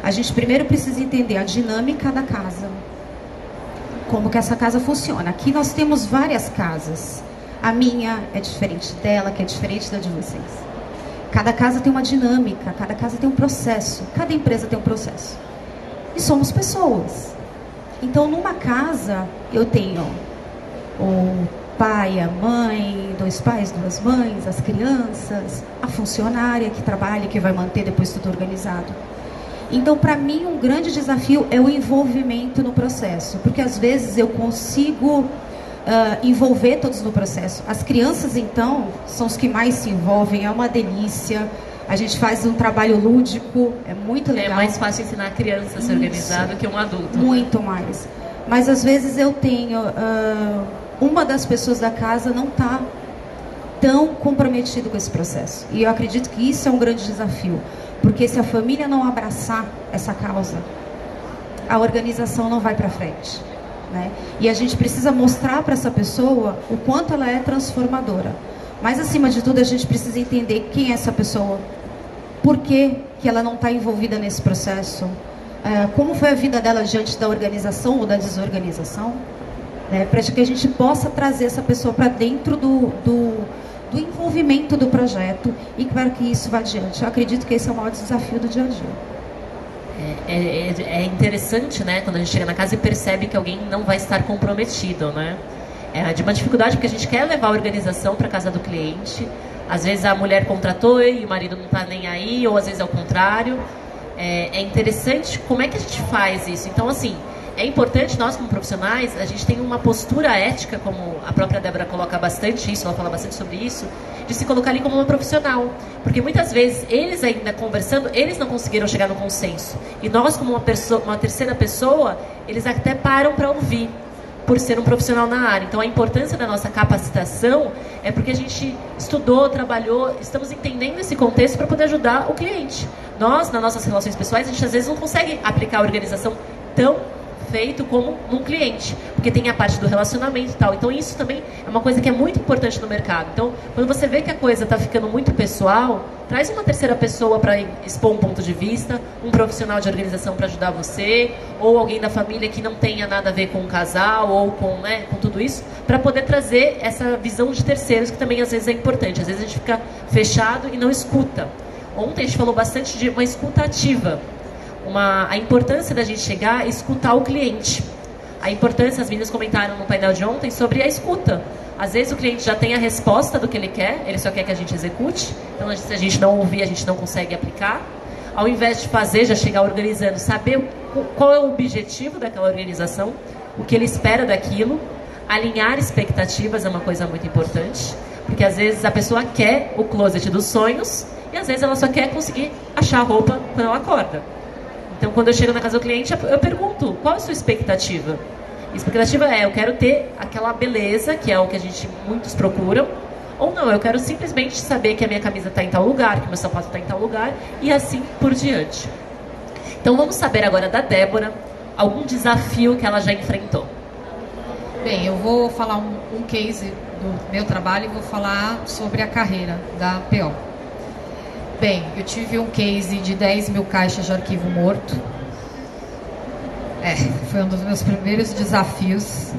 a gente primeiro precisa entender a dinâmica da casa. Como que essa casa funciona. Aqui nós temos várias casas. A minha é diferente dela, que é diferente da de vocês. Cada casa tem uma dinâmica, cada casa tem um processo. Cada empresa tem um processo. E somos pessoas. Então, numa casa, eu tenho o pai, a mãe, 2 pais, 2 mães, as crianças, a funcionária que trabalha, que vai manter depois tudo organizado. Então, para mim, um grande desafio é o envolvimento no processo, porque às vezes eu consigo envolver todos no processo. As crianças, então, são os que mais se envolvem, é uma delícia. A gente faz um trabalho lúdico, é muito legal. É mais fácil ensinar a criança a se organizar do que um adulto. Muito mais. Mas às vezes eu tenho... uma das pessoas da casa não está tão comprometido com esse processo. E eu acredito que isso é um grande desafio. Porque se a família não abraçar essa causa, a organização não vai para frente, né? E a gente precisa mostrar para essa pessoa o quanto ela é transformadora. Mas, acima de tudo, a gente precisa entender quem é essa pessoa. Por que ela não está envolvida nesse processo? como foi a vida dela diante da organização ou da desorganização, né, para que a gente possa trazer essa pessoa para dentro do envolvimento do projeto e para que isso vá adiante. Eu acredito que esse é o maior desafio do dia a dia. É interessante, né, quando a gente chega na casa e percebe que alguém não vai estar comprometido, né? É de uma dificuldade porque a gente quer levar a organização para a casa do cliente. Às vezes a mulher contratou e o marido não está nem aí, ou às vezes é o contrário. É interessante como é que a gente faz isso. Então, assim, é importante nós como profissionais, a gente tem uma postura ética, como a própria Débora coloca bastante isso, ela fala bastante sobre isso, de se colocar ali como uma profissional. Porque muitas vezes, eles ainda conversando, eles não conseguiram chegar no consenso. E nós, como uma terceira pessoa, eles até param para ouvir, por ser um profissional na área. Então, a importância da nossa capacitação é porque a gente estudou, trabalhou, estamos entendendo esse contexto para poder ajudar o cliente. Nós, nas nossas relações pessoais, a gente às vezes não consegue aplicar a organização tão feito como num cliente, porque tem a parte do relacionamento e tal. Então isso também é uma coisa que é muito importante no mercado. Então, quando você vê que a coisa está ficando muito pessoal, traz uma terceira pessoa para expor um ponto de vista, um profissional de organização para ajudar você, ou alguém da família que não tenha nada a ver com o casal, ou com, né, com tudo isso, para poder trazer essa visão de terceiros, que também às vezes é importante. Às vezes a gente fica fechado e não escuta. Ontem a gente falou bastante de uma escuta ativa. A importância da gente chegar e escutar o cliente. A importância, as meninas comentaram no painel de ontem sobre a escuta. Às vezes o cliente já tem a resposta do que ele quer, ele só quer que a gente execute. Então, se a gente não ouvir, a gente não consegue aplicar. Ao invés de fazer, já chegar organizando, saber qual é o objetivo daquela organização, o que ele espera daquilo. Alinhar expectativas é uma coisa muito importante, porque às vezes a pessoa quer o closet dos sonhos e às vezes ela só quer conseguir achar a roupa quando ela acorda. Então, quando eu chego na casa do cliente, eu pergunto, qual é a sua expectativa? A expectativa é, eu quero ter aquela beleza, que é o que muitos procuram, ou não, eu quero simplesmente saber que a minha camisa está em tal lugar, que o meu sapato está em tal lugar, e assim por diante. Então, vamos saber agora da Débora, algum desafio que ela já enfrentou. Bem, eu vou falar um case do meu trabalho e vou falar sobre a carreira da PO. Bem, eu tive um case de 10 mil caixas de arquivo morto. Foi um dos meus primeiros desafios.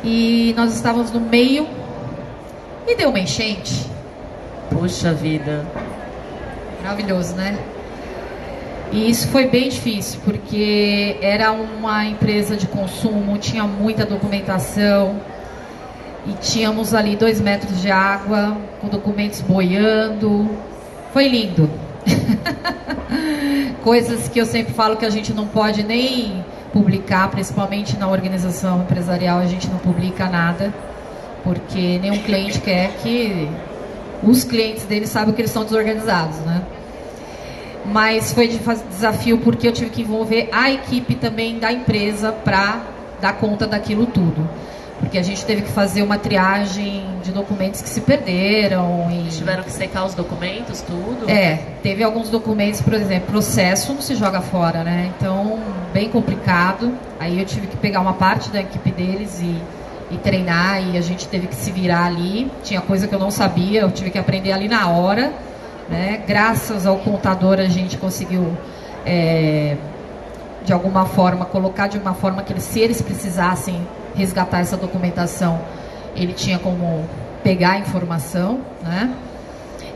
E nós estávamos no meio e deu uma enchente. Puxa vida. Maravilhoso, né? E isso foi bem difícil, porque era uma empresa de consumo, tinha muita documentação. E tínhamos ali 2 metros de água, com documentos boiando. Foi lindo. Coisas que eu sempre falo que a gente não pode nem publicar, principalmente na organização empresarial, a gente não publica nada, porque nenhum cliente quer que os clientes deles saibam que eles estão desorganizados, né? Mas foi desafio porque eu tive que envolver a equipe também da empresa para dar conta daquilo tudo. Porque a gente teve que fazer uma triagem de documentos que se perderam. E tiveram que secar os documentos, tudo? Teve alguns documentos, por exemplo, processo não se joga fora, né? Então, bem complicado. Aí eu tive que pegar uma parte da equipe deles e treinar, e a gente teve que se virar ali. Tinha coisa que eu não sabia, eu tive que aprender ali na hora, né? Graças ao contador a gente conseguiu, de alguma forma, colocar de uma forma que se eles precisassem resgatar essa documentação, ele tinha como pegar a informação, né?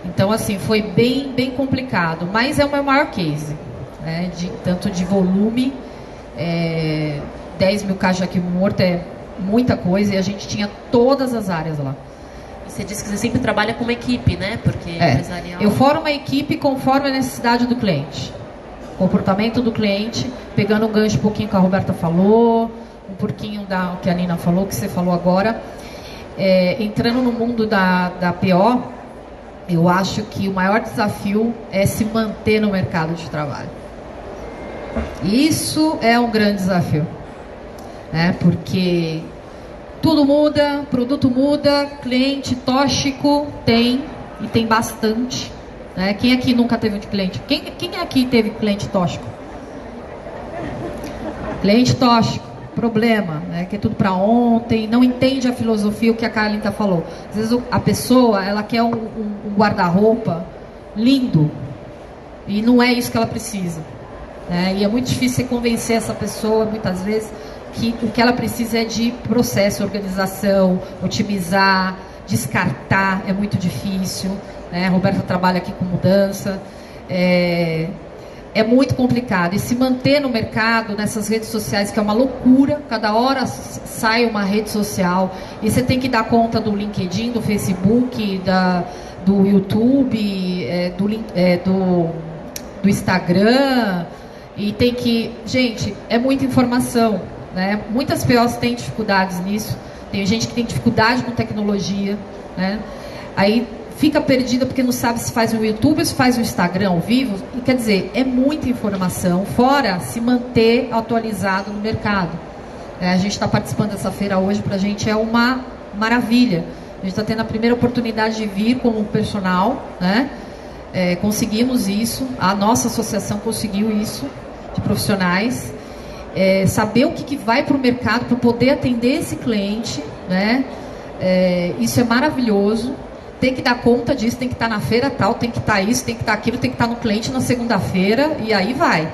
Então, assim, foi bem complicado, mas é o meu maior case, né? Tanto de volume, 10 mil caixas de arquivo morto é muita coisa, e a gente tinha todas as áreas lá. E você disse que você sempre trabalha com uma equipe, né? Porque empresarial... Eu formo uma equipe conforme a necessidade do cliente, comportamento do cliente, pegando um gancho um pouquinho que a Roberta falou, um pouquinho da que a Nina falou, que você falou agora. Entrando no mundo da PO, eu acho que o maior desafio é se manter no mercado de trabalho. Isso é um grande desafio, né? Porque tudo muda, produto muda, cliente tóxico tem, e tem bastante, né? Quem aqui nunca teve um cliente? Quem aqui teve cliente tóxico? Cliente tóxico. Problema, né, que é tudo para ontem, não entende a filosofia, o que a Carlinta falou. Às vezes a pessoa, ela quer um guarda-roupa lindo, e não é isso que ela precisa. né? E é muito difícil você convencer essa pessoa, muitas vezes, que o que ela precisa é de processo, organização, otimizar, descartar, é muito difícil, né? A Roberta trabalha aqui com mudança, é muito complicado. E se manter no mercado, nessas redes sociais, que é uma loucura, cada hora sai uma rede social, e você tem que dar conta do LinkedIn, do Facebook, do YouTube, do Instagram, e tem que... Gente, é muita informação, né? Muitas POs têm dificuldades nisso, tem gente que tem dificuldade com tecnologia, né? Aí fica perdida porque não sabe se faz um YouTube ou se faz um Instagram ao vivo. E, quer dizer, é muita informação, fora se manter atualizado no mercado. A gente está participando dessa feira hoje, para a gente é uma maravilha. A gente está tendo a primeira oportunidade de vir como personal, né? Conseguimos isso, a nossa associação conseguiu isso, de profissionais. Saber o que vai para o mercado para poder atender esse cliente, né? Isso é maravilhoso. Tem que dar conta disso, tem que estar na feira tal, tem que estar isso, tem que estar aquilo, tem que estar no cliente na segunda-feira, e aí vai.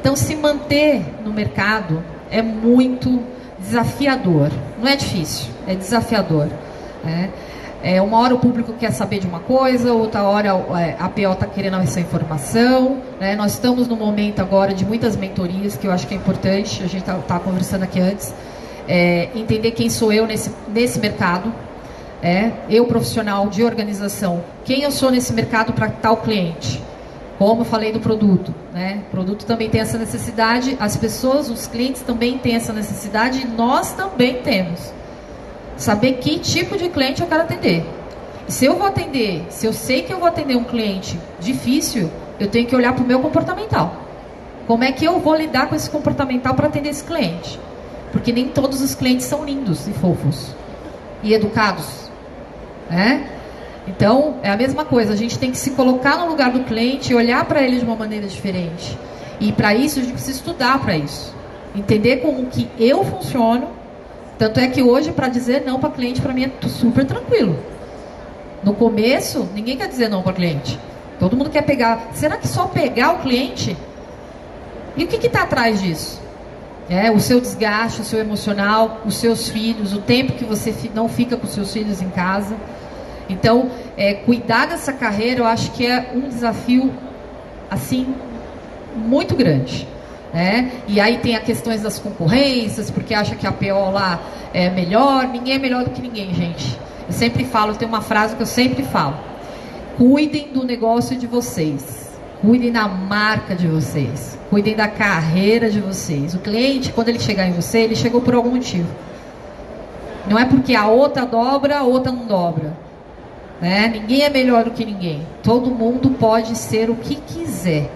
Então, se manter no mercado é muito desafiador. Não é difícil, é desafiador, né? Uma hora o público quer saber de uma coisa, outra hora a PO está querendo essa informação, né? Nós estamos num momento agora de muitas mentorias, que eu acho que é importante, a gente estava conversando aqui antes, entender quem sou eu nesse mercado, eu profissional de organização, quem eu sou nesse mercado para tal cliente. Como eu falei do produto, né? O produto também tem essa necessidade, as pessoas, os clientes também têm essa necessidade, e nós também temos. Saber que tipo de cliente eu quero atender. E se eu vou atender, se eu sei que eu vou atender um cliente difícil, eu tenho que olhar para o meu comportamental. Como é que eu vou lidar com esse comportamental para atender esse cliente? Porque nem todos os clientes são lindos e fofos e educados, né? Então, é a mesma coisa, a gente tem que se colocar no lugar do cliente e olhar para ele de uma maneira diferente. E para isso, a gente precisa estudar para isso. Entender como que eu funciono. Tanto é que hoje, para dizer não para cliente, para mim é super tranquilo. No começo, ninguém quer dizer não para cliente. Todo mundo quer pegar. Será que só pegar o cliente? E o que está atrás disso? O seu desgaste, o seu emocional, os seus filhos, o tempo que você não fica com os seus filhos em casa. Então, cuidar dessa carreira, eu acho que é um desafio, assim, muito grande, né? E aí tem as questões das concorrências, porque acha que a PO lá é melhor. Ninguém é melhor do que ninguém, gente. Eu sempre falo, tem uma frase que eu sempre falo: cuidem do negócio de vocês, cuidem da marca de vocês, cuidem da carreira de vocês. O cliente, quando ele chegar em você, ele chegou por algum motivo. Não é porque a outra dobra, a outra não dobra, né? Ninguém é melhor do que ninguém. Todo mundo pode ser o que quiser,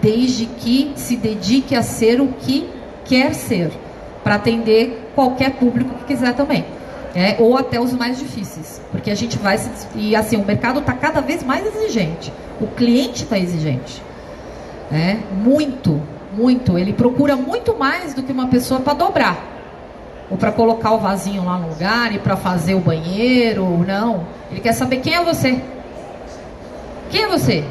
desde que se dedique a ser o que quer ser, para atender qualquer público que quiser também, ou até os mais difíceis, porque a gente vai e assim, o mercado está cada vez mais exigente, o cliente está exigente, muito, ele procura muito mais do que uma pessoa para dobrar, ou para colocar o vasinho lá no lugar, e para fazer o banheiro, não. Ele quer saber quem é você. Quem é você?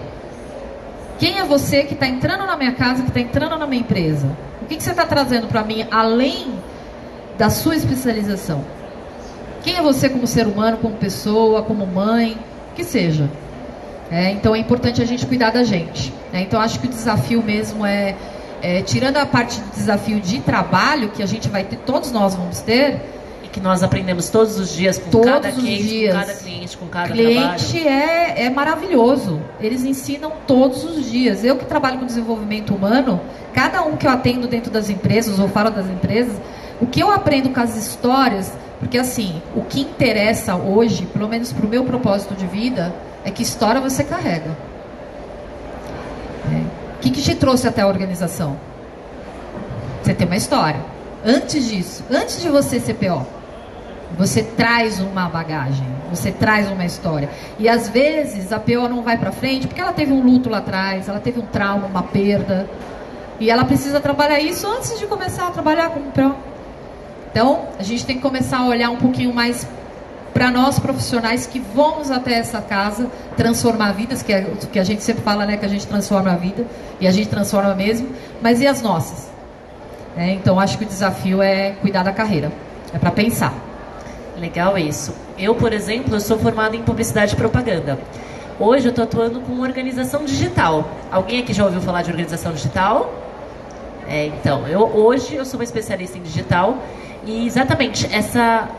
Quem é você que está entrando na minha casa, que está entrando na minha empresa? O que você está trazendo para mim, além da sua especialização? Quem é você como ser humano, como pessoa, como mãe, que seja. Então é importante a gente cuidar da gente. Então acho que o desafio mesmo tirando a parte do desafio de trabalho, que a gente vai ter, todos nós vamos ter, e que nós aprendemos todos os dias com cada case, com cada cliente, com cada trabalho. Cliente é maravilhoso. Eles ensinam todos os dias. Eu que trabalho com desenvolvimento humano, cada um que eu atendo dentro das empresas, ou fora das empresas, o que eu aprendo com as histórias, porque assim, o que interessa hoje, pelo menos para o meu propósito de vida, é que história você carrega. O que te trouxe até a organização? Você tem uma história. Antes disso, antes de você ser PO, você traz uma bagagem, você traz uma história. E às vezes a PO não vai para frente porque ela teve um luto lá atrás, ela teve um trauma, uma perda, e ela precisa trabalhar isso antes de começar a trabalhar como PO. Então, a gente tem que começar a olhar um pouquinho mais para nós profissionais que vamos até essa casa transformar vidas, que é o que a gente sempre fala, né, que a gente transforma a vida, e a gente transforma mesmo, mas e as nossas? Então acho que o desafio é cuidar da carreira, é para pensar. Legal isso. Eu, por exemplo, eu sou formada em publicidade e propaganda. Hoje eu estou atuando com organização digital. Alguém aqui já ouviu falar de organização digital? Então, hoje eu sou uma especialista em digital e exatamente essa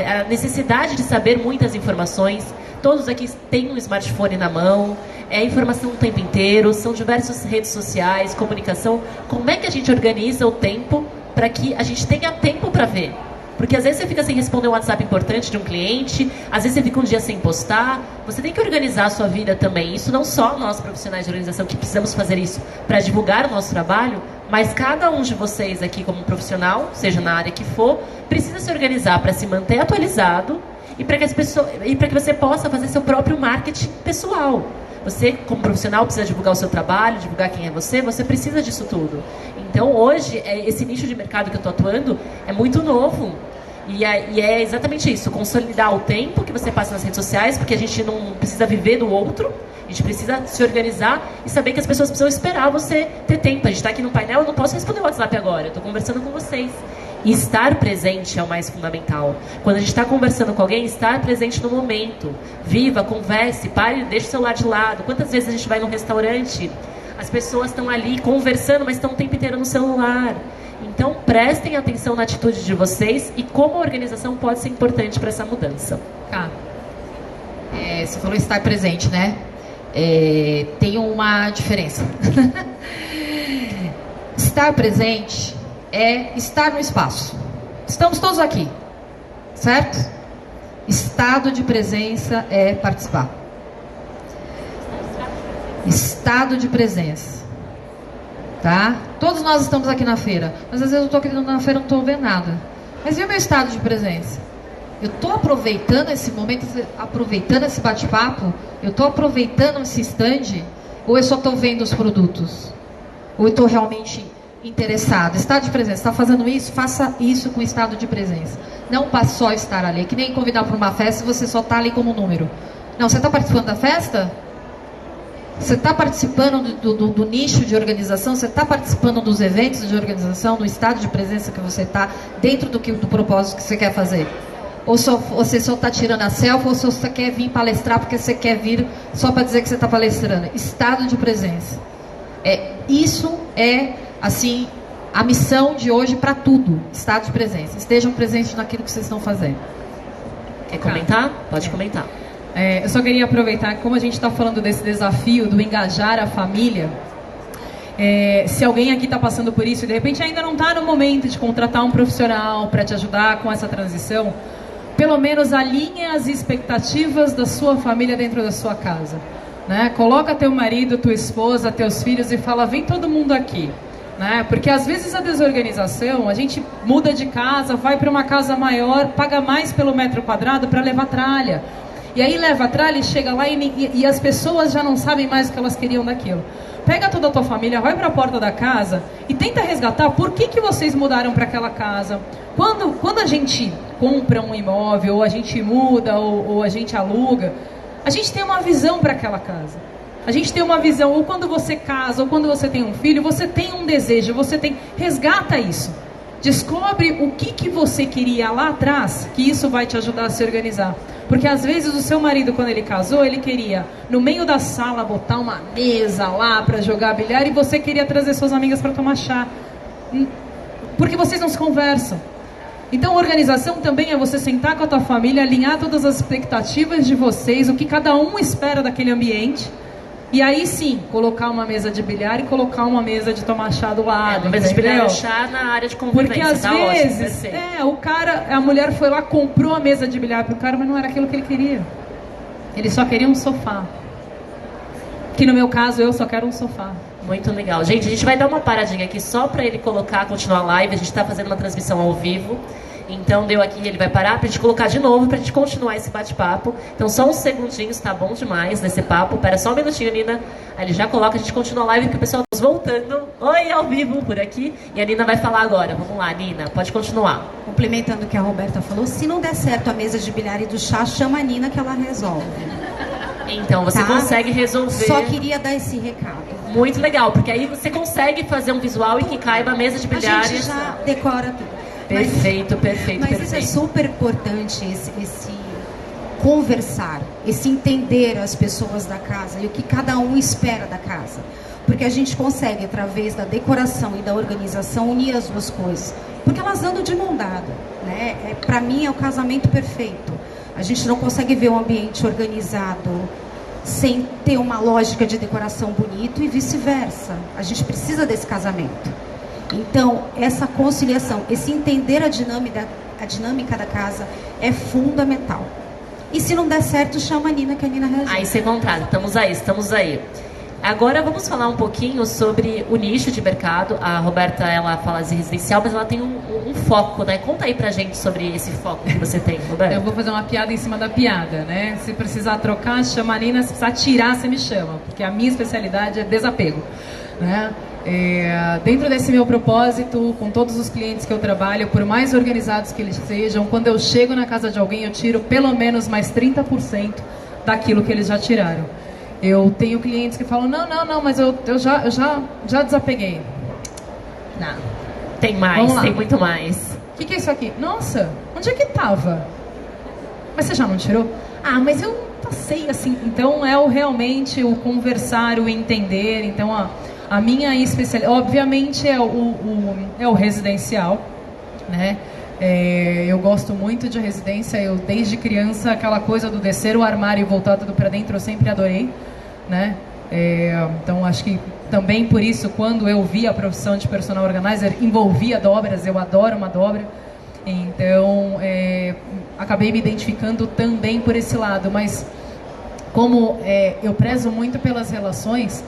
a necessidade de saber muitas informações. Todos aqui têm um smartphone na mão, informação o tempo inteiro, são diversas redes sociais, comunicação. Como é que a gente organiza o tempo para que a gente tenha tempo para ver? Porque às vezes você fica sem responder um WhatsApp importante de um cliente, às vezes você fica um dia sem postar. Você tem que organizar a sua vida também. Isso não só nós profissionais de organização que precisamos fazer isso para divulgar o nosso trabalho, mas cada um de vocês aqui como profissional, seja na área que for, precisa se organizar para se manter atualizado e para que você possa fazer seu próprio marketing pessoal. Você, como profissional, precisa divulgar o seu trabalho, divulgar quem é você precisa disso tudo. Então, hoje, esse nicho de mercado que eu estou atuando é muito novo. E é exatamente isso, consolidar o tempo que você passa nas redes sociais, porque a gente não precisa viver do outro, a gente precisa se organizar e saber que as pessoas precisam esperar você ter tempo. A gente está aqui no painel, eu não posso responder o WhatsApp agora, eu estou conversando com vocês. E estar presente é o mais fundamental. Quando a gente está conversando com alguém, estar presente no momento. Viva, converse, pare, deixe o celular de lado. Quantas vezes a gente vai num restaurante, as pessoas estão ali conversando, mas estão o tempo inteiro no celular. Então, prestem atenção na atitude de vocês e como a organização pode ser importante para essa mudança. Você falou estar presente, né? Tem uma diferença. Estar presente é estar no espaço. Estamos todos aqui, certo? Estado de presença é participar. Estado de presença. Tá? Todos nós estamos aqui na feira, mas às vezes eu estou aqui na feira e não estou vendo nada. Mas e o meu estado de presença? Eu estou aproveitando esse momento, aproveitando esse bate-papo? Eu estou aproveitando esse stand? Ou eu só estou vendo os produtos? Ou eu estou realmente interessado? Estado de presença, está fazendo isso? Faça isso com estado de presença. Não só estar ali, que nem convidar para uma festa e você só está ali como número. Não, você está participando da festa? Você está participando do nicho de organização? Você está participando dos eventos de organização, do estado de presença que você está, dentro do propósito que você quer fazer? Ou você só está tirando a selfie, ou você quer vir palestrar porque você quer vir só para dizer que você está palestrando? Estado de presença. Isso é, assim, a missão de hoje para tudo. Estado de presença. Estejam presentes naquilo que vocês estão fazendo. Quer comentar? Pode comentar. Eu só queria aproveitar, como a gente está falando desse desafio do engajar a família, se alguém aqui está passando por isso e de repente ainda não está no momento de contratar um profissional para te ajudar com essa transição, pelo menos alinhe as expectativas da sua família dentro da sua casa, né? Coloca teu marido, tua esposa, teus filhos e fala, vem todo mundo aqui, né? Porque às vezes a desorganização, a gente muda de casa, vai para uma casa maior, paga mais pelo metro quadrado para levar tralha. E aí leva a tralha e chega lá e as pessoas já não sabem mais o que elas queriam daquilo. Pega toda a tua família, vai para a porta da casa e tenta resgatar por que vocês mudaram para aquela casa. Quando a gente compra um imóvel, ou a gente muda, ou a gente aluga, a gente tem uma visão para aquela casa. A gente tem uma visão, ou quando você casa, ou quando você tem um filho, você tem um desejo, resgata isso. Descobre o que você queria lá atrás, que isso vai te ajudar a se organizar. Porque às vezes o seu marido, quando ele casou, ele queria no meio da sala botar uma mesa lá para jogar bilhar e você queria trazer suas amigas para tomar chá. Porque vocês não se conversam. Então organização também é você sentar com a tua família, alinhar todas as expectativas de vocês, o que cada um espera daquele ambiente. E aí sim, colocar uma mesa de bilhar e colocar uma mesa de tomar chá do lado. Uma mesa de bilhar e chá na área de convivência. Porque às vezes, a mulher foi lá, comprou a mesa de bilhar pro cara, mas não era aquilo que ele queria. Ele só queria um sofá. Que no meu caso, eu só quero um sofá. Muito legal. Gente, a gente vai dar uma paradinha aqui só para ele continuar a live. A gente está fazendo uma transmissão ao vivo. Então deu aqui, ele vai parar pra gente colocar de novo, pra gente continuar esse bate-papo. Então só uns segundinhos, tá bom demais nesse papo. Pera só um minutinho, Nina. Aí ele já coloca, a gente continua a live, porque o pessoal tá voltando. Oi, ao vivo por aqui. E a Nina vai falar agora. Vamos lá, Nina, pode continuar. Complementando o que a Roberta falou, se não der certo a mesa de bilhar e do chá, chama a Nina que ela resolve. Então, você consegue resolver. Só queria dar esse recado. Muito legal, porque aí você consegue fazer um visual e que caiba a mesa de bilhar. A gente já decora tudo. Perfeito, perfeito, mas perfeito. Isso é super importante, esse conversar, esse entender as pessoas da casa e o que cada um espera da casa. Porque a gente consegue, através da decoração e da organização, unir as duas coisas. Porque elas andam de mão dada, né? Para mim é o casamento perfeito. A gente não consegue ver um ambiente organizado sem ter uma lógica de decoração bonito e vice-versa. A gente precisa desse casamento. Então, essa conciliação, esse entender a dinâmica da casa é fundamental. E se não der certo, chama a Nina, que a Nina resolve. Aí você contrata, estamos aí. Agora vamos falar um pouquinho sobre o nicho de mercado. A Roberta, ela fala de residencial, mas ela tem um foco, né? Conta aí pra gente sobre esse foco que você tem, Roberta. Eu vou fazer uma piada em cima da piada, né? Se precisar trocar, chama a Nina. Se precisar tirar, você me chama. Porque a minha especialidade é desapego, né? Dentro desse meu propósito, com todos os clientes que eu trabalho, por mais organizados que eles sejam, quando eu chego na casa de alguém, eu tiro pelo menos mais 30% daquilo que eles já tiraram. Eu tenho clientes que falam, não, mas eu já desapeguei. Não. Tem mais, tem muito mais. O que é isso aqui? Nossa, onde é que tava? Mas você já não tirou? Ah, mas eu passei assim. Então realmente o conversar, o entender. Então a minha especialidade, obviamente, é o residencial, né? Eu gosto muito de residência. Eu, desde criança, aquela coisa do descer o armário e voltar tudo para dentro, eu sempre adorei, né? Então, acho que também por isso, quando eu vi a profissão de personal organizer, envolvia dobras, eu adoro uma dobra. Então, acabei me identificando também por esse lado. Mas, como eu prezo muito pelas relações,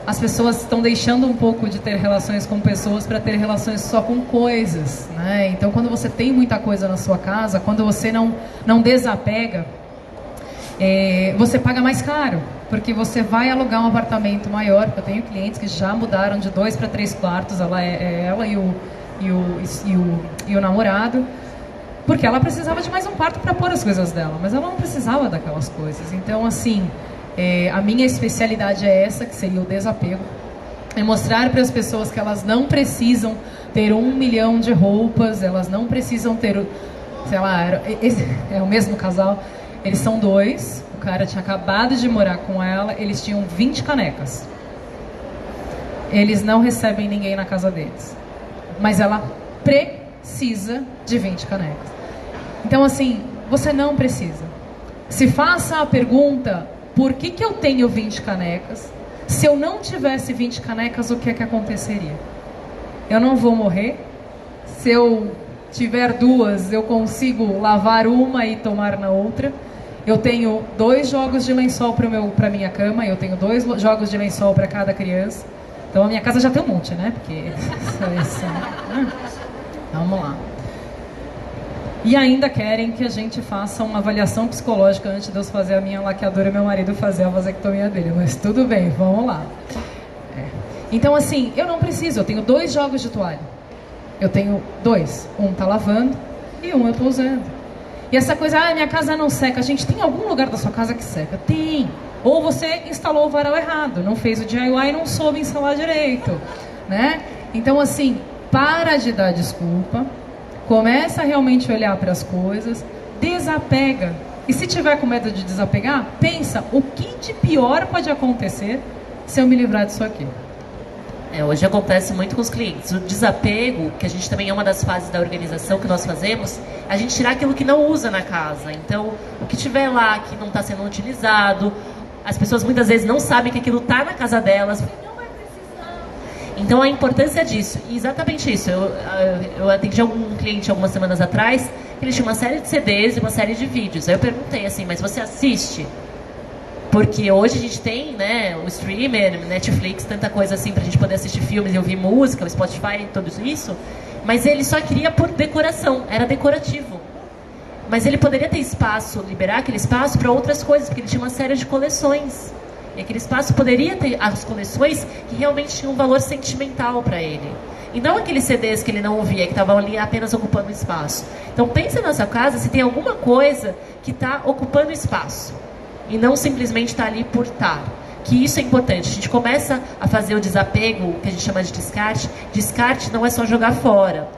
as pessoas estão deixando um pouco de ter relações com pessoas para ter relações só com coisas, né? Então, quando você tem muita coisa na sua casa, quando você não desapega, você paga mais caro, porque você vai alugar um apartamento maior. Eu tenho clientes que já mudaram de 2 para 3 quartos, ela e o namorado, porque ela precisava de mais um quarto para pôr as coisas dela, mas ela não precisava daquelas coisas. Então, assim, a minha especialidade é essa, que seria o desapego. É mostrar para as pessoas que elas não precisam ter 1 milhão de roupas, elas não precisam ter, sei lá, é o mesmo casal, eles são 2, o cara tinha acabado de morar com ela, eles tinham 20 canecas. Eles não recebem ninguém na casa deles, mas ela precisa de 20 canecas. Então, assim, você não precisa. Se faça a pergunta: por que eu tenho 20 canecas? Se eu não tivesse 20 canecas, o que é que aconteceria? Eu não vou morrer? Se eu tiver 2, eu consigo lavar uma e tomar na outra? Eu tenho 2 jogos de lençol para minha cama, eu tenho 2 jogos de lençol para cada criança. Então a minha casa já tem um monte, né? Porque isso, né? Vamos lá. E ainda querem que a gente faça uma avaliação psicológica antes de eu fazer a minha laqueadura e meu marido fazer a vasectomia dele. Mas tudo bem, vamos lá. Então, assim, eu não preciso. Eu tenho 2 jogos de toalha. Eu tenho 2. Um tá lavando e um eu tô usando. E essa coisa, minha casa não seca. Gente, tem algum lugar da sua casa que seca? Tem. Ou você instalou o varal errado, não fez o DIY e não soube instalar direito, né? Então, assim, para de dar desculpa. Começa a realmente olhar para as coisas, desapega. E se tiver com medo de desapegar, pensa, o que de pior pode acontecer se eu me livrar disso aqui? Hoje acontece muito com os clientes. O desapego, que a gente também é uma das fases da organização que nós fazemos, a gente tirar aquilo que não usa na casa. Então, o que tiver lá que não está sendo utilizado, as pessoas muitas vezes não sabem que aquilo está na casa delas. Então a importância disso, e exatamente isso, eu atendi um cliente algumas semanas atrás, que ele tinha uma série de CDs e uma série de vídeos. Aí eu perguntei assim, mas você assiste? Porque hoje a gente tem, né, o streamer, Netflix, tanta coisa assim pra gente poder assistir filmes e ouvir música, o Spotify, tudo isso. Mas ele só queria por decoração, era decorativo. Mas ele poderia ter espaço, liberar aquele espaço para outras coisas, porque ele tinha uma série de coleções. E aquele espaço poderia ter as coleções que realmente tinham um valor sentimental para ele. E não aqueles CDs que ele não ouvia, que estavam ali apenas ocupando espaço. Então pensa na sua casa se tem alguma coisa que está ocupando espaço. E não simplesmente está ali por estar. Que isso é importante. A gente começa a fazer o desapego, que a gente chama de descarte. Descarte não é só jogar fora.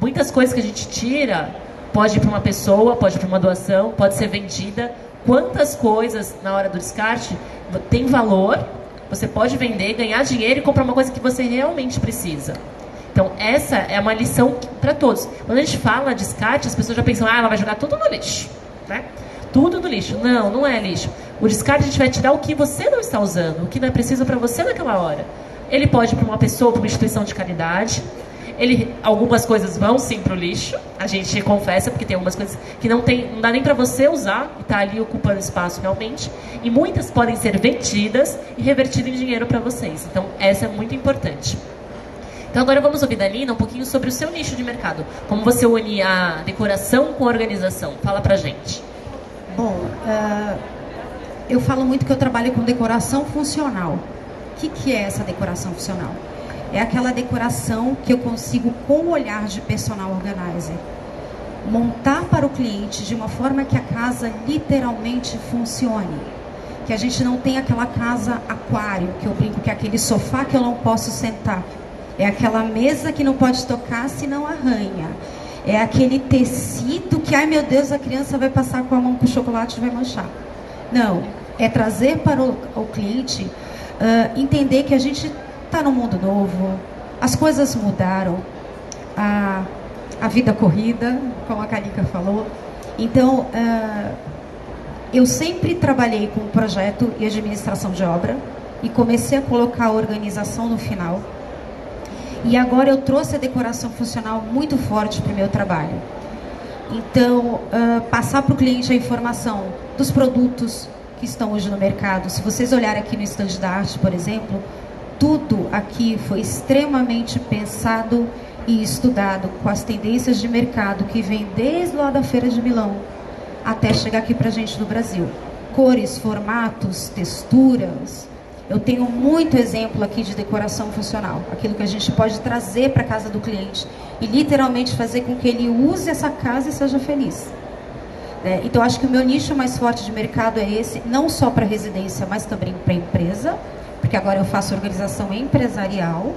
Muitas coisas que a gente tira, pode ir para uma pessoa, pode ir para uma doação, pode ser vendida. Quantas coisas na hora do descarte tem valor, você pode vender, ganhar dinheiro e comprar uma coisa que você realmente precisa. Então essa é uma lição para todos. Quando a gente fala descarte, as pessoas já pensam, ela vai jogar tudo no lixo, né? Tudo no lixo. Não, não é lixo. O descarte a gente vai tirar o que você não está usando, o que não é preciso para você naquela hora. Ele pode ir para uma pessoa, para uma instituição de caridade. Algumas coisas vão sim para o lixo, a gente confessa, porque tem algumas coisas que não dá nem para você usar e está ali ocupando espaço realmente. E muitas podem ser vendidas e revertidas em dinheiro para vocês. Então essa é muito importante. Então agora vamos ouvir da Lina um pouquinho sobre o seu nicho de mercado. Como você une a decoração com a organização. Fala pra gente. Bom, eu falo muito que eu trabalho com decoração funcional. O que é essa decoração funcional? É aquela decoração que eu consigo, com o olhar de personal organizer, montar para o cliente de uma forma que a casa literalmente funcione. Que a gente não tenha aquela casa aquário, que eu brinco que é aquele sofá que eu não posso sentar. É aquela mesa que não pode tocar senão arranha. É aquele tecido que, ai meu Deus, a criança vai passar com a mão com o chocolate e vai manchar. Não, é trazer para o cliente entender que a gente está num mundo novo, as coisas mudaram, a vida corrida, como a Kalinka falou. Então, eu sempre trabalhei com projeto e administração de obra e comecei a colocar a organização no final. E agora eu trouxe a decoração funcional muito forte para o meu trabalho. Então, passar para o cliente a informação dos produtos que estão hoje no mercado. Se vocês olharem aqui no stand da arte, por exemplo, tudo aqui foi extremamente pensado e estudado com as tendências de mercado que vem desde lá da Feira de Milão até chegar aqui para a gente no Brasil. Cores, formatos, texturas. Eu tenho muito exemplo aqui de decoração funcional. Aquilo que a gente pode trazer para a casa do cliente e literalmente fazer com que ele use essa casa e seja feliz. Então, acho que o meu nicho mais forte de mercado é esse, não só para residência, mas também para empresa, porque agora eu faço organização empresarial.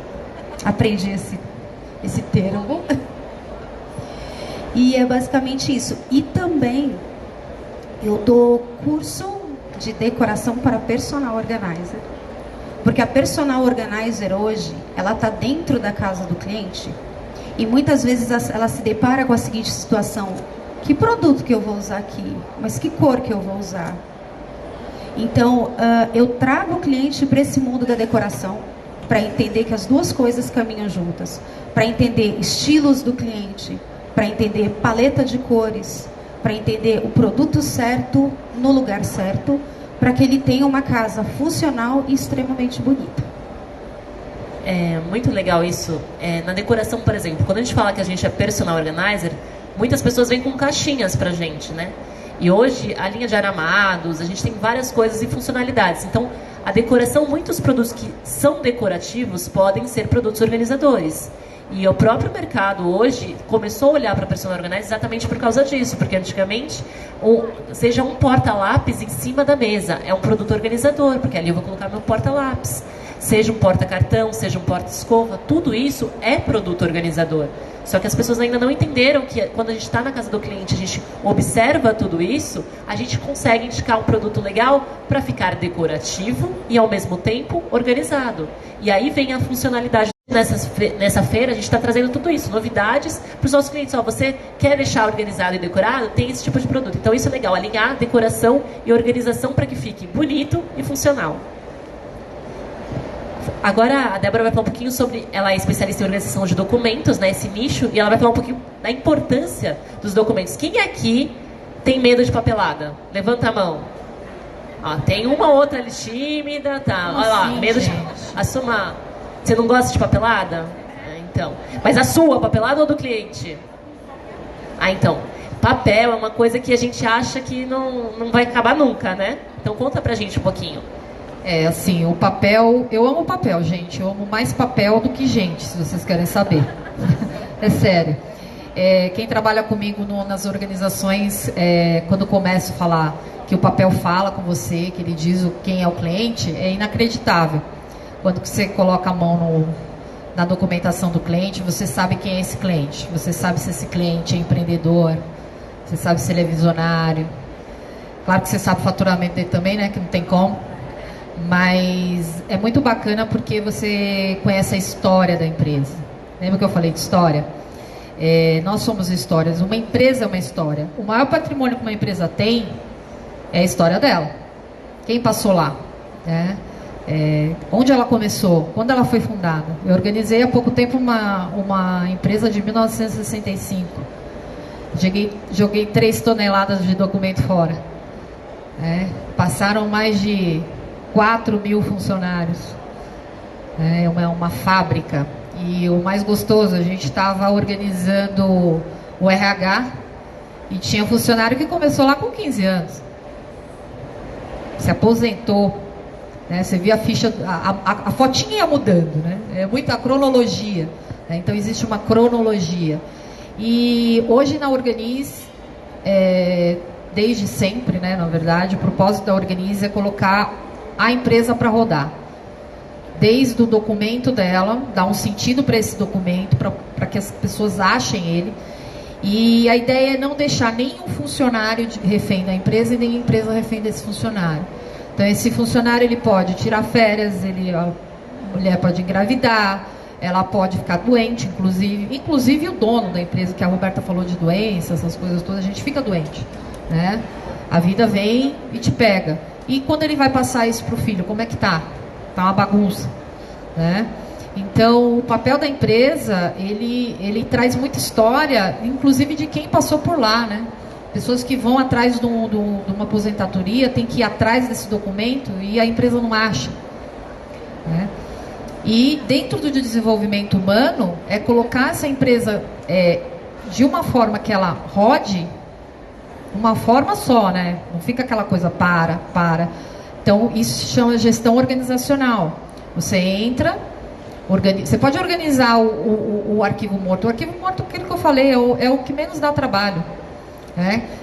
Aprendi esse termo. E é basicamente isso. E também eu dou curso de decoração para personal organizer. Porque a personal organizer hoje, ela está dentro da casa do cliente e muitas vezes ela se depara com a seguinte situação: que produto que eu vou usar aqui? Mas que cor que eu vou usar? Então, eu trago o cliente para esse mundo da decoração, para entender que as duas coisas caminham juntas, para entender estilos do cliente, para entender paleta de cores, para entender o produto certo no lugar certo, para que ele tenha uma casa funcional e extremamente bonita. É muito legal isso. Na decoração, por exemplo, quando a gente fala que a gente é personal organizer, muitas pessoas vêm com caixinhas pra gente, né? E hoje, a linha de aramados, a gente tem várias coisas e funcionalidades. Então, a decoração, muitos produtos que são decorativos podem ser produtos organizadores. E o próprio mercado hoje começou a olhar para a personal organizer exatamente por causa disso, porque antigamente, seja um porta-lápis em cima da mesa, é um produto organizador, porque ali eu vou colocar meu porta-lápis. Seja um porta-cartão, seja um porta-escova, tudo isso é produto organizador. Só que as pessoas ainda não entenderam que quando a gente está na casa do cliente, a gente observa tudo isso, a gente consegue indicar um produto legal para ficar decorativo e ao mesmo tempo organizado. E aí vem a funcionalidade. Nessa feira a gente está trazendo tudo isso, novidades para os nossos clientes. Você quer deixar organizado e decorado? Tem esse tipo de produto. Então isso é legal, alinhar decoração e organização para que fique bonito e funcional. Agora a Débora vai falar um pouquinho sobre, ela é especialista em organização de documentos, né, esse nicho, e ela vai falar um pouquinho da importância dos documentos. Quem aqui tem medo de papelada? Levanta a mão. Ó, tem uma outra ali tímida, tá? Olha lá, medo de assumar. Você não gosta de papelada? Então, mas a sua, papelada ou do cliente? Ah, então, papel é uma coisa que a gente acha que não vai acabar nunca, né? Então conta pra gente um pouquinho. É, assim, o papel... Eu amo papel, gente. Eu amo mais papel do que gente, se vocês querem saber. É sério. Quem trabalha comigo nas organizações, quando começo a falar que o papel fala com você, que ele diz quem é o cliente, é inacreditável. Quando você coloca a mão na documentação do cliente, você sabe quem é esse cliente. Você sabe se esse cliente é empreendedor, você sabe se ele é visionário. Claro que você sabe o faturamento dele também, né? Que não tem como. Mas é muito bacana porque você conhece a história da empresa. Lembra que eu falei de história? Nós somos histórias. Uma empresa é uma história. O maior patrimônio que uma empresa tem é a história dela. Quem passou lá? Onde ela começou? Quando ela foi fundada? Eu organizei há pouco tempo uma empresa de 1965. Joguei 3 toneladas de documento fora. Passaram mais de 4.000 funcionários. É uma fábrica. E o mais gostoso, a gente estava organizando o RH e tinha um funcionário que começou lá com 15 anos. Se aposentou. Você via a ficha, a fotinha ia mudando, né? É muita cronologia. Então existe uma cronologia. E hoje na Organize, desde sempre, né, na verdade, o propósito da Organize é colocar a empresa para rodar. Desde o documento dela, dar um sentido para esse documento, para que as pessoas achem ele. E a ideia é não deixar nenhum funcionário refém da empresa e nem a empresa refém desse funcionário. Então esse funcionário ele pode tirar férias, a mulher pode engravidar, ela pode ficar doente, inclusive o dono da empresa, que a Roberta falou de doença, essas coisas todas, a gente fica doente, né? A vida vem e te pega. E quando ele vai passar isso para o filho, como é que tá? Tá uma bagunça, né? Então, o papel da empresa, ele traz muita história, inclusive de quem passou por lá, né? Pessoas que vão atrás de uma aposentadoria, tem que ir atrás desse documento e a empresa não acha, né? E dentro do desenvolvimento humano, é colocar essa empresa de uma forma que ela rode, uma forma só, né? Não fica aquela coisa para. Então, isso se chama gestão organizacional. Você entra, você pode organizar o arquivo morto. O arquivo morto, aquilo que eu falei, é o que menos dá trabalho.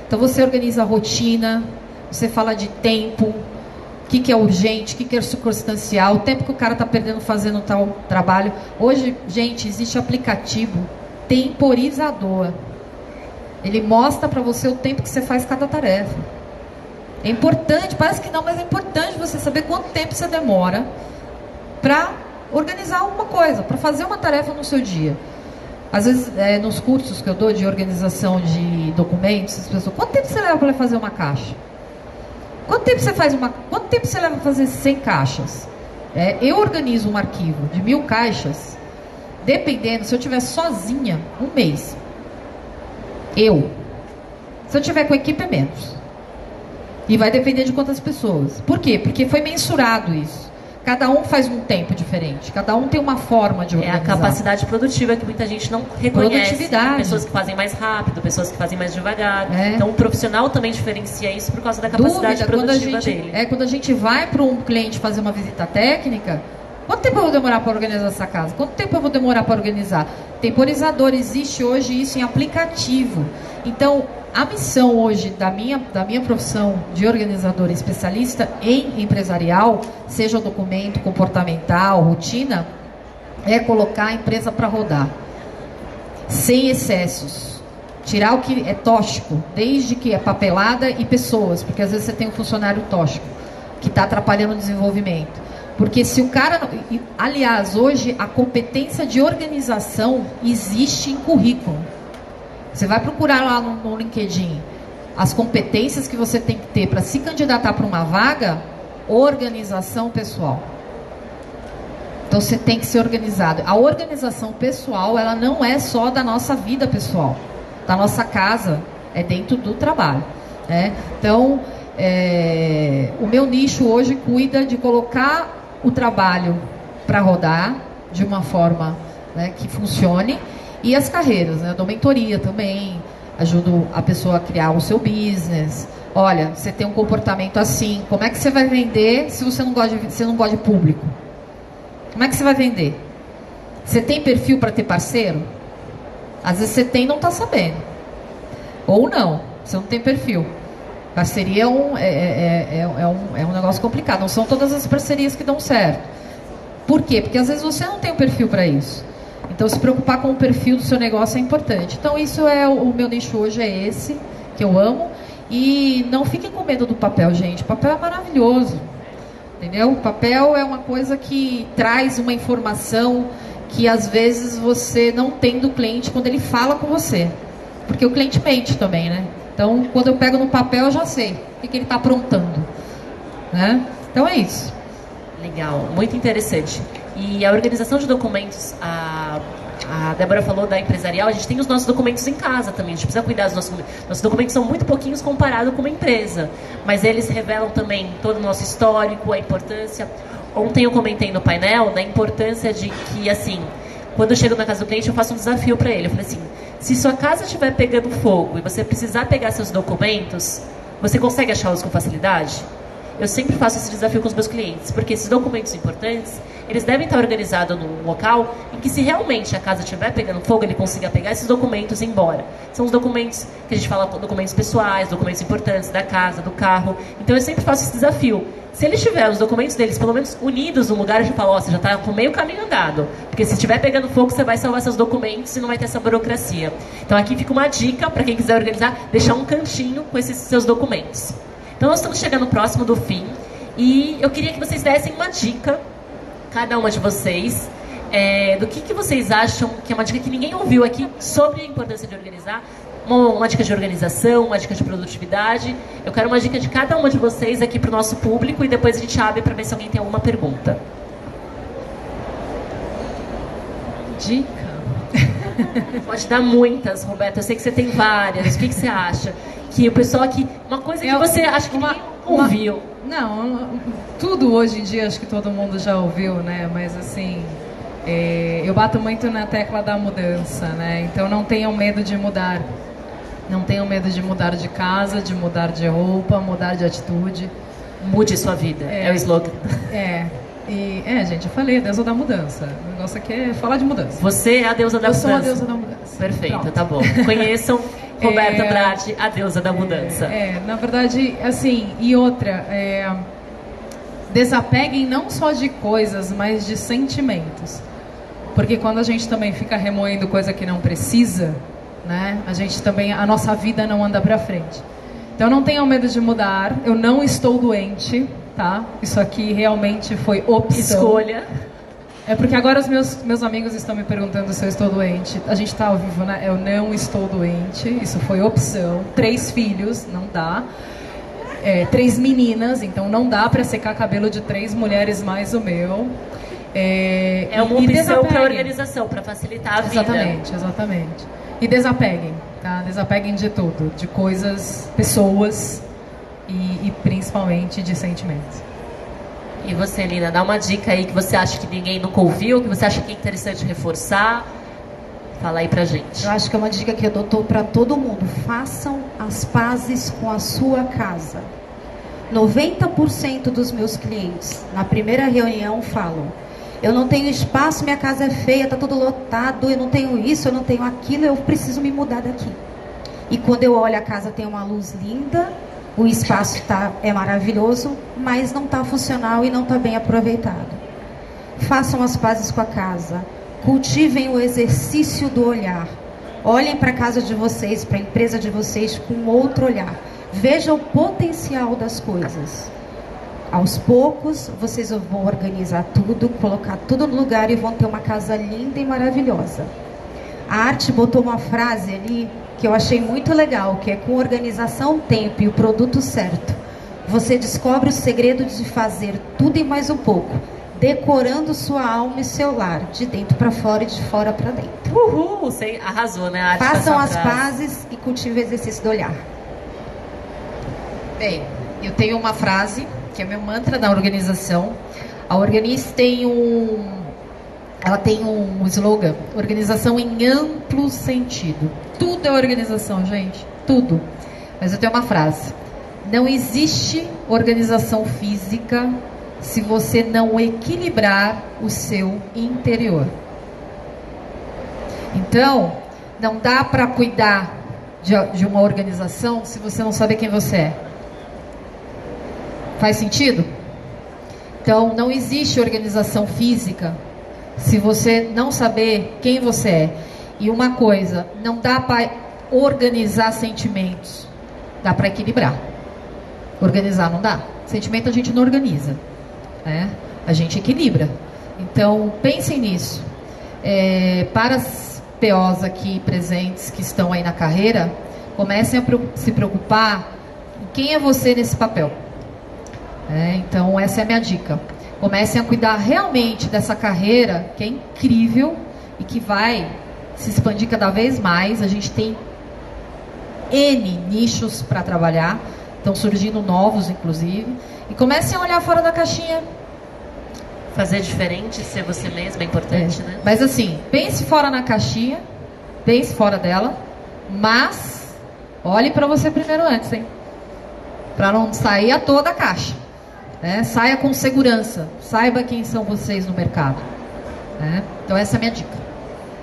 Então, você organiza a rotina, você fala de tempo, o que é urgente, o que é circunstancial, o tempo que o cara está perdendo fazendo tal trabalho. Hoje, gente, existe aplicativo temporizador. Ele mostra para você o tempo que você faz cada tarefa. É importante, parece que não, mas é importante você saber quanto tempo você demora para organizar alguma coisa, para fazer uma tarefa no seu dia. Às vezes, nos cursos que eu dou de organização de documentos, as pessoas, quanto tempo você leva para fazer uma caixa? Quanto tempo você leva para fazer 100 caixas? Eu organizo um arquivo de 1.000 caixas, dependendo, se eu estiver sozinha, 1 mês. Se eu tiver com a equipe, é menos. E vai depender de quantas pessoas. Por quê? Porque foi mensurado isso. Cada um faz um tempo diferente. Cada um tem uma forma de organizar. É a capacidade produtiva que muita gente não reconhece. Produtividade. Pessoas que fazem mais rápido, pessoas que fazem mais devagar. Então, o profissional também diferencia isso por causa da capacidade produtiva dele. Quando a gente vai para um cliente fazer uma visita técnica, quanto tempo eu vou demorar para organizar essa casa? Quanto tempo eu vou demorar para organizar? Temporizador, existe hoje isso em aplicativo. Então, a missão hoje da minha profissão de organizadora especialista em empresarial, seja o documento, comportamental, rotina, é colocar a empresa para rodar. Sem excessos. Tirar o que é tóxico, desde que é papelada e pessoas, porque às vezes você tem um funcionário tóxico, que está atrapalhando o desenvolvimento. Porque se o cara... Aliás, hoje a competência de organização existe em currículo. Você vai procurar lá no LinkedIn as competências que você tem que ter para se candidatar para uma vaga, organização pessoal. Então você tem que ser organizado. A organização pessoal, ela não é só da nossa vida pessoal, da nossa casa, é dentro do trabalho, né? Então, o meu nicho hoje cuida de colocar o trabalho para rodar de uma forma né, que funcione. E as carreiras, né? Eu dou mentoria também, ajudo a pessoa a criar o seu business. Olha, você tem um comportamento assim, como é que você vai vender se você não gosta de público? Como é que você vai vender? Você tem perfil para ter parceiro? Às vezes você tem e não está sabendo. Ou não, você não tem perfil. Parceria é um negócio complicado. Não são todas as parcerias que dão certo. Por quê? Porque às vezes você não tem um perfil para isso. Então, se preocupar com o perfil do seu negócio é importante. Então, isso é o meu nicho hoje, é esse, que eu amo. E não fiquem com medo do papel, gente. O papel é maravilhoso. Entendeu? O papel é uma coisa que traz uma informação que, às vezes, você não tem do cliente quando ele fala com você. Porque o cliente mente também, né? Então, quando eu pego no papel, eu já sei o que ele está aprontando. Né? Então, é isso. Legal, muito interessante. E a organização de documentos, a Débora falou da empresarial, a gente tem os nossos documentos em casa também, a gente precisa cuidar dos nossos documentos, são muito pouquinhos comparado com uma empresa, mas eles revelam também todo o nosso histórico, a importância. Ontem eu comentei no painel da importância de que, assim, quando eu chego na casa do cliente, eu faço um desafio para ele. Eu falei assim, se sua casa estiver pegando fogo e você precisar pegar seus documentos, você consegue achá-los com facilidade? Eu sempre faço esse desafio com os meus clientes, porque esses documentos importantes, eles devem estar organizados num local em que, se realmente a casa estiver pegando fogo, ele consiga pegar esses documentos e ir embora. São os documentos que a gente fala, documentos pessoais, documentos importantes da casa, do carro. Então eu sempre faço esse desafio. Se ele tiver os documentos deles, pelo menos unidos num lugar, eu já falo, você já está com meio caminho andado. Porque se estiver pegando fogo, você vai salvar seus documentos e não vai ter essa burocracia. Então aqui fica uma dica para quem quiser organizar, deixar um cantinho com esses seus documentos. Então nós estamos chegando próximo do fim e eu queria que vocês dessem uma dica, cada uma de vocês, do que vocês acham que é uma dica que ninguém ouviu aqui sobre a importância de organizar, uma dica de organização, uma dica de produtividade. Eu quero uma dica de cada uma de vocês aqui para o nosso público e depois a gente abre para ver se alguém tem alguma pergunta. Dica? Pode dar muitas, Roberto, eu sei que você tem várias. O que você acha? Que o pessoal aqui, uma coisa que você acha que ninguém ouviu. Não, tudo hoje em dia acho que todo mundo já ouviu, né? Mas assim, eu bato muito na tecla da mudança, né? Então não tenham medo de mudar. Não tenham medo de mudar de casa, de mudar de roupa, mudar de atitude. Mude sua vida, é o slogan. Gente, eu falei, a deusa da mudança. O negócio aqui é falar de mudança. Você é a deusa da mudança. Eu sou a deusa da mudança. Perfeito, Pronto. Tá bom. Conheçam Roberta Andrade, a deusa da mudança. Na verdade, assim, e outra, desapeguem não só de coisas, mas de sentimentos. Porque quando a gente também fica remoendo coisa que não precisa, né, a nossa vida não anda pra frente. Então não tenham medo de mudar, eu não estou doente, tá? Isso aqui realmente foi opção. Escolha. É porque agora os meus amigos estão me perguntando se eu estou doente. A gente está ao vivo, né? Eu não estou doente, isso foi opção. 3 filhos, não dá. 3 meninas, então não dá para secar cabelo de 3 mulheres mais o meu. É uma opção para a organização, para facilitar a vida. Exatamente. E desapeguem, tá? Desapeguem de tudo, de coisas, pessoas e principalmente de sentimentos. E você, Lina, dá uma dica aí que você acha que ninguém nunca ouviu, que você acha que é interessante reforçar. Fala aí pra gente. Eu acho que é uma dica que eu dou para todo mundo. Façam as pazes com a sua casa. 90% dos meus clientes, na primeira reunião, falam: eu não tenho espaço, minha casa é feia, tá tudo lotado, eu não tenho isso, eu não tenho aquilo, eu preciso me mudar daqui. E quando eu olho, a casa tem uma luz linda, o espaço é maravilhoso, mas não está funcional e não está bem aproveitado. Façam as pazes com a casa. Cultivem o exercício do olhar. Olhem para a casa de vocês, para a empresa de vocês com outro olhar. Vejam o potencial das coisas. Aos poucos, vocês vão organizar tudo, colocar tudo no lugar e vão ter uma casa linda e maravilhosa. A Arte botou uma frase ali que eu achei muito legal, que é: com organização, tempo e o produto certo, você descobre o segredo de fazer tudo e mais um pouco, decorando sua alma e seu lar, de dentro para fora e de fora para dentro. Uhul, você arrasou, né? A Arte. Façam as pazes e cultivem o exercício do olhar. Bem, eu tenho uma frase que é meu mantra da organização. A Organize tem ela tem um slogan, organização em amplo sentido. Tudo é organização, gente, tudo. Mas eu tenho uma frase: não existe organização física se você não equilibrar o seu interior. Então, não dá para cuidar de uma organização se você não saber quem você é. Faz sentido? Então, não existe organização física se você não saber quem você é. E uma coisa, não dá para organizar sentimentos, dá para equilibrar. Organizar não dá. Sentimento a gente não organiza, né? A gente equilibra. Então, pensem nisso. Para as POs aqui presentes que estão aí na carreira, comecem a se preocupar em quem é você nesse papel. Então, essa é a minha dica. Comecem a cuidar realmente dessa carreira, que é incrível e que vai se expandir cada vez mais. A gente tem N nichos para trabalhar, estão surgindo novos, inclusive. E comecem a olhar fora da caixinha. Fazer diferente, ser você mesmo é importante, né? Mas assim, pense fora na caixinha, pense fora dela, mas olhe para você primeiro antes, hein? Para não sair a toda a caixa. Saia com segurança, saiba quem são vocês no mercado. Então essa é a minha dica.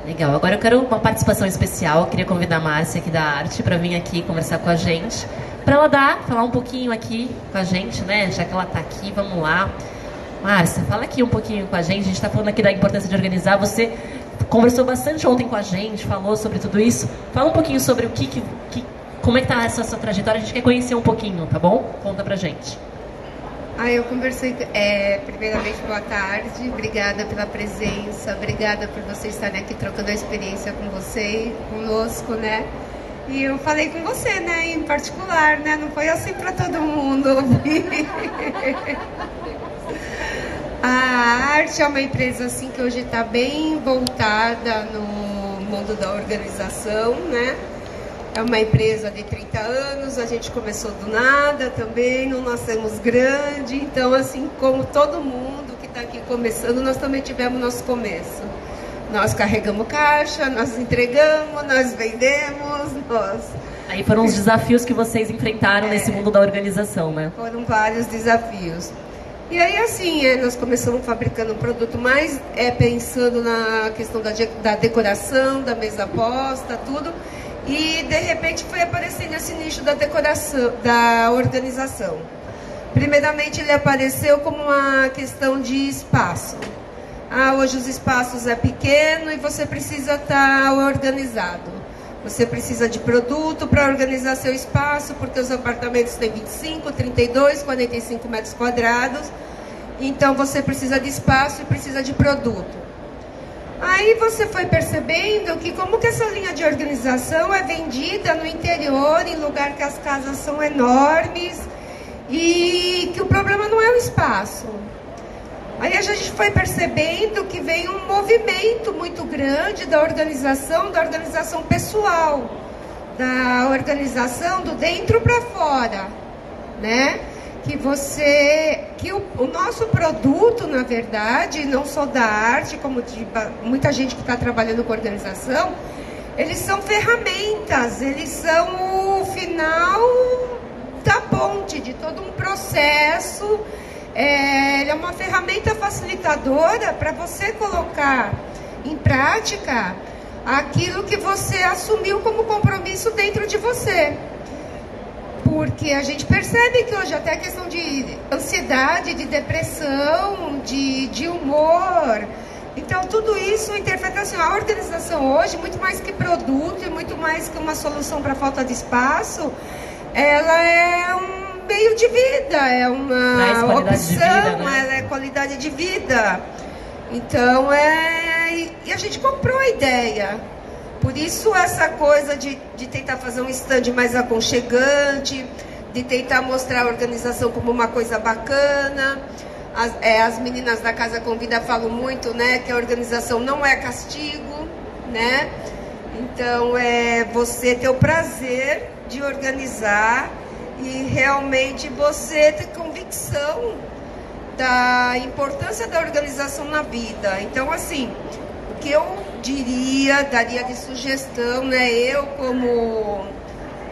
Legal, agora eu quero uma participação especial. Eu queria convidar a Márcia aqui da Arte para vir aqui conversar com a gente, para ela falar um pouquinho aqui com a gente, né? Já que ela está aqui, vamos lá. Márcia, fala aqui um pouquinho com a gente está falando aqui da importância de organizar. Você conversou bastante ontem com a gente, falou sobre tudo isso. Fala um pouquinho sobre o como é que está essa sua trajetória. A gente quer conhecer um pouquinho, tá bom? Conta pra gente. Eu conversei, primeiramente, boa tarde, obrigada pela presença, obrigada por vocês estarem aqui trocando a experiência com você, conosco, né? E eu falei com você, né, em particular, né? Não foi assim para todo mundo ouvir. A Arte é uma empresa, assim, que hoje está bem voltada no mundo da organização, né? É uma empresa de 30 anos, a gente começou do nada também, não nascemos grande, então assim como todo mundo que está aqui começando, nós também tivemos nosso começo. Nós carregamos caixa, nós entregamos, nós vendemos, Aí foram os desafios que vocês enfrentaram nesse mundo da organização, né? Foram vários desafios. E aí assim, nós começamos fabricando um produto mais pensando na questão da decoração, da mesa posta, tudo. E, de repente, foi aparecendo esse nicho da decoração, da organização. Primeiramente, ele apareceu como uma questão de espaço. Hoje os espaços é pequeno e você precisa estar organizado. Você precisa de produto para organizar seu espaço, porque os apartamentos têm 25, 32, 45 metros quadrados. Então, você precisa de espaço e precisa de produto. Aí você foi percebendo que como que essa linha de organização é vendida no interior, em lugar que as casas são enormes, e que o problema não é o espaço. Aí a gente foi percebendo que vem um movimento muito grande da organização pessoal, da organização do dentro para fora, né? Que o nosso produto, na verdade, não só da arte, como de muita gente que está trabalhando com organização, eles são ferramentas, eles são o final da ponte, de todo um processo. Ele é uma ferramenta facilitadora para você colocar em prática aquilo que você assumiu como compromisso dentro de você. Porque a gente percebe que hoje até a questão de ansiedade, de depressão, de humor, então tudo isso interfere assim, a organização hoje, muito mais que produto e muito mais que uma solução para a falta de espaço, ela é um meio de vida, é uma opção, vida, né? Ela é qualidade de vida. Então, e a gente comprou a ideia. Por isso essa coisa de tentar fazer um stand mais aconchegante, de tentar mostrar a organização como uma coisa bacana. As meninas da Casa Convida falam muito, né, que a organização não é castigo, né? Então é você ter o prazer de organizar e realmente você ter convicção da importância da organização na vida. Então, assim, o que eu daria de sugestão, né? Eu, como,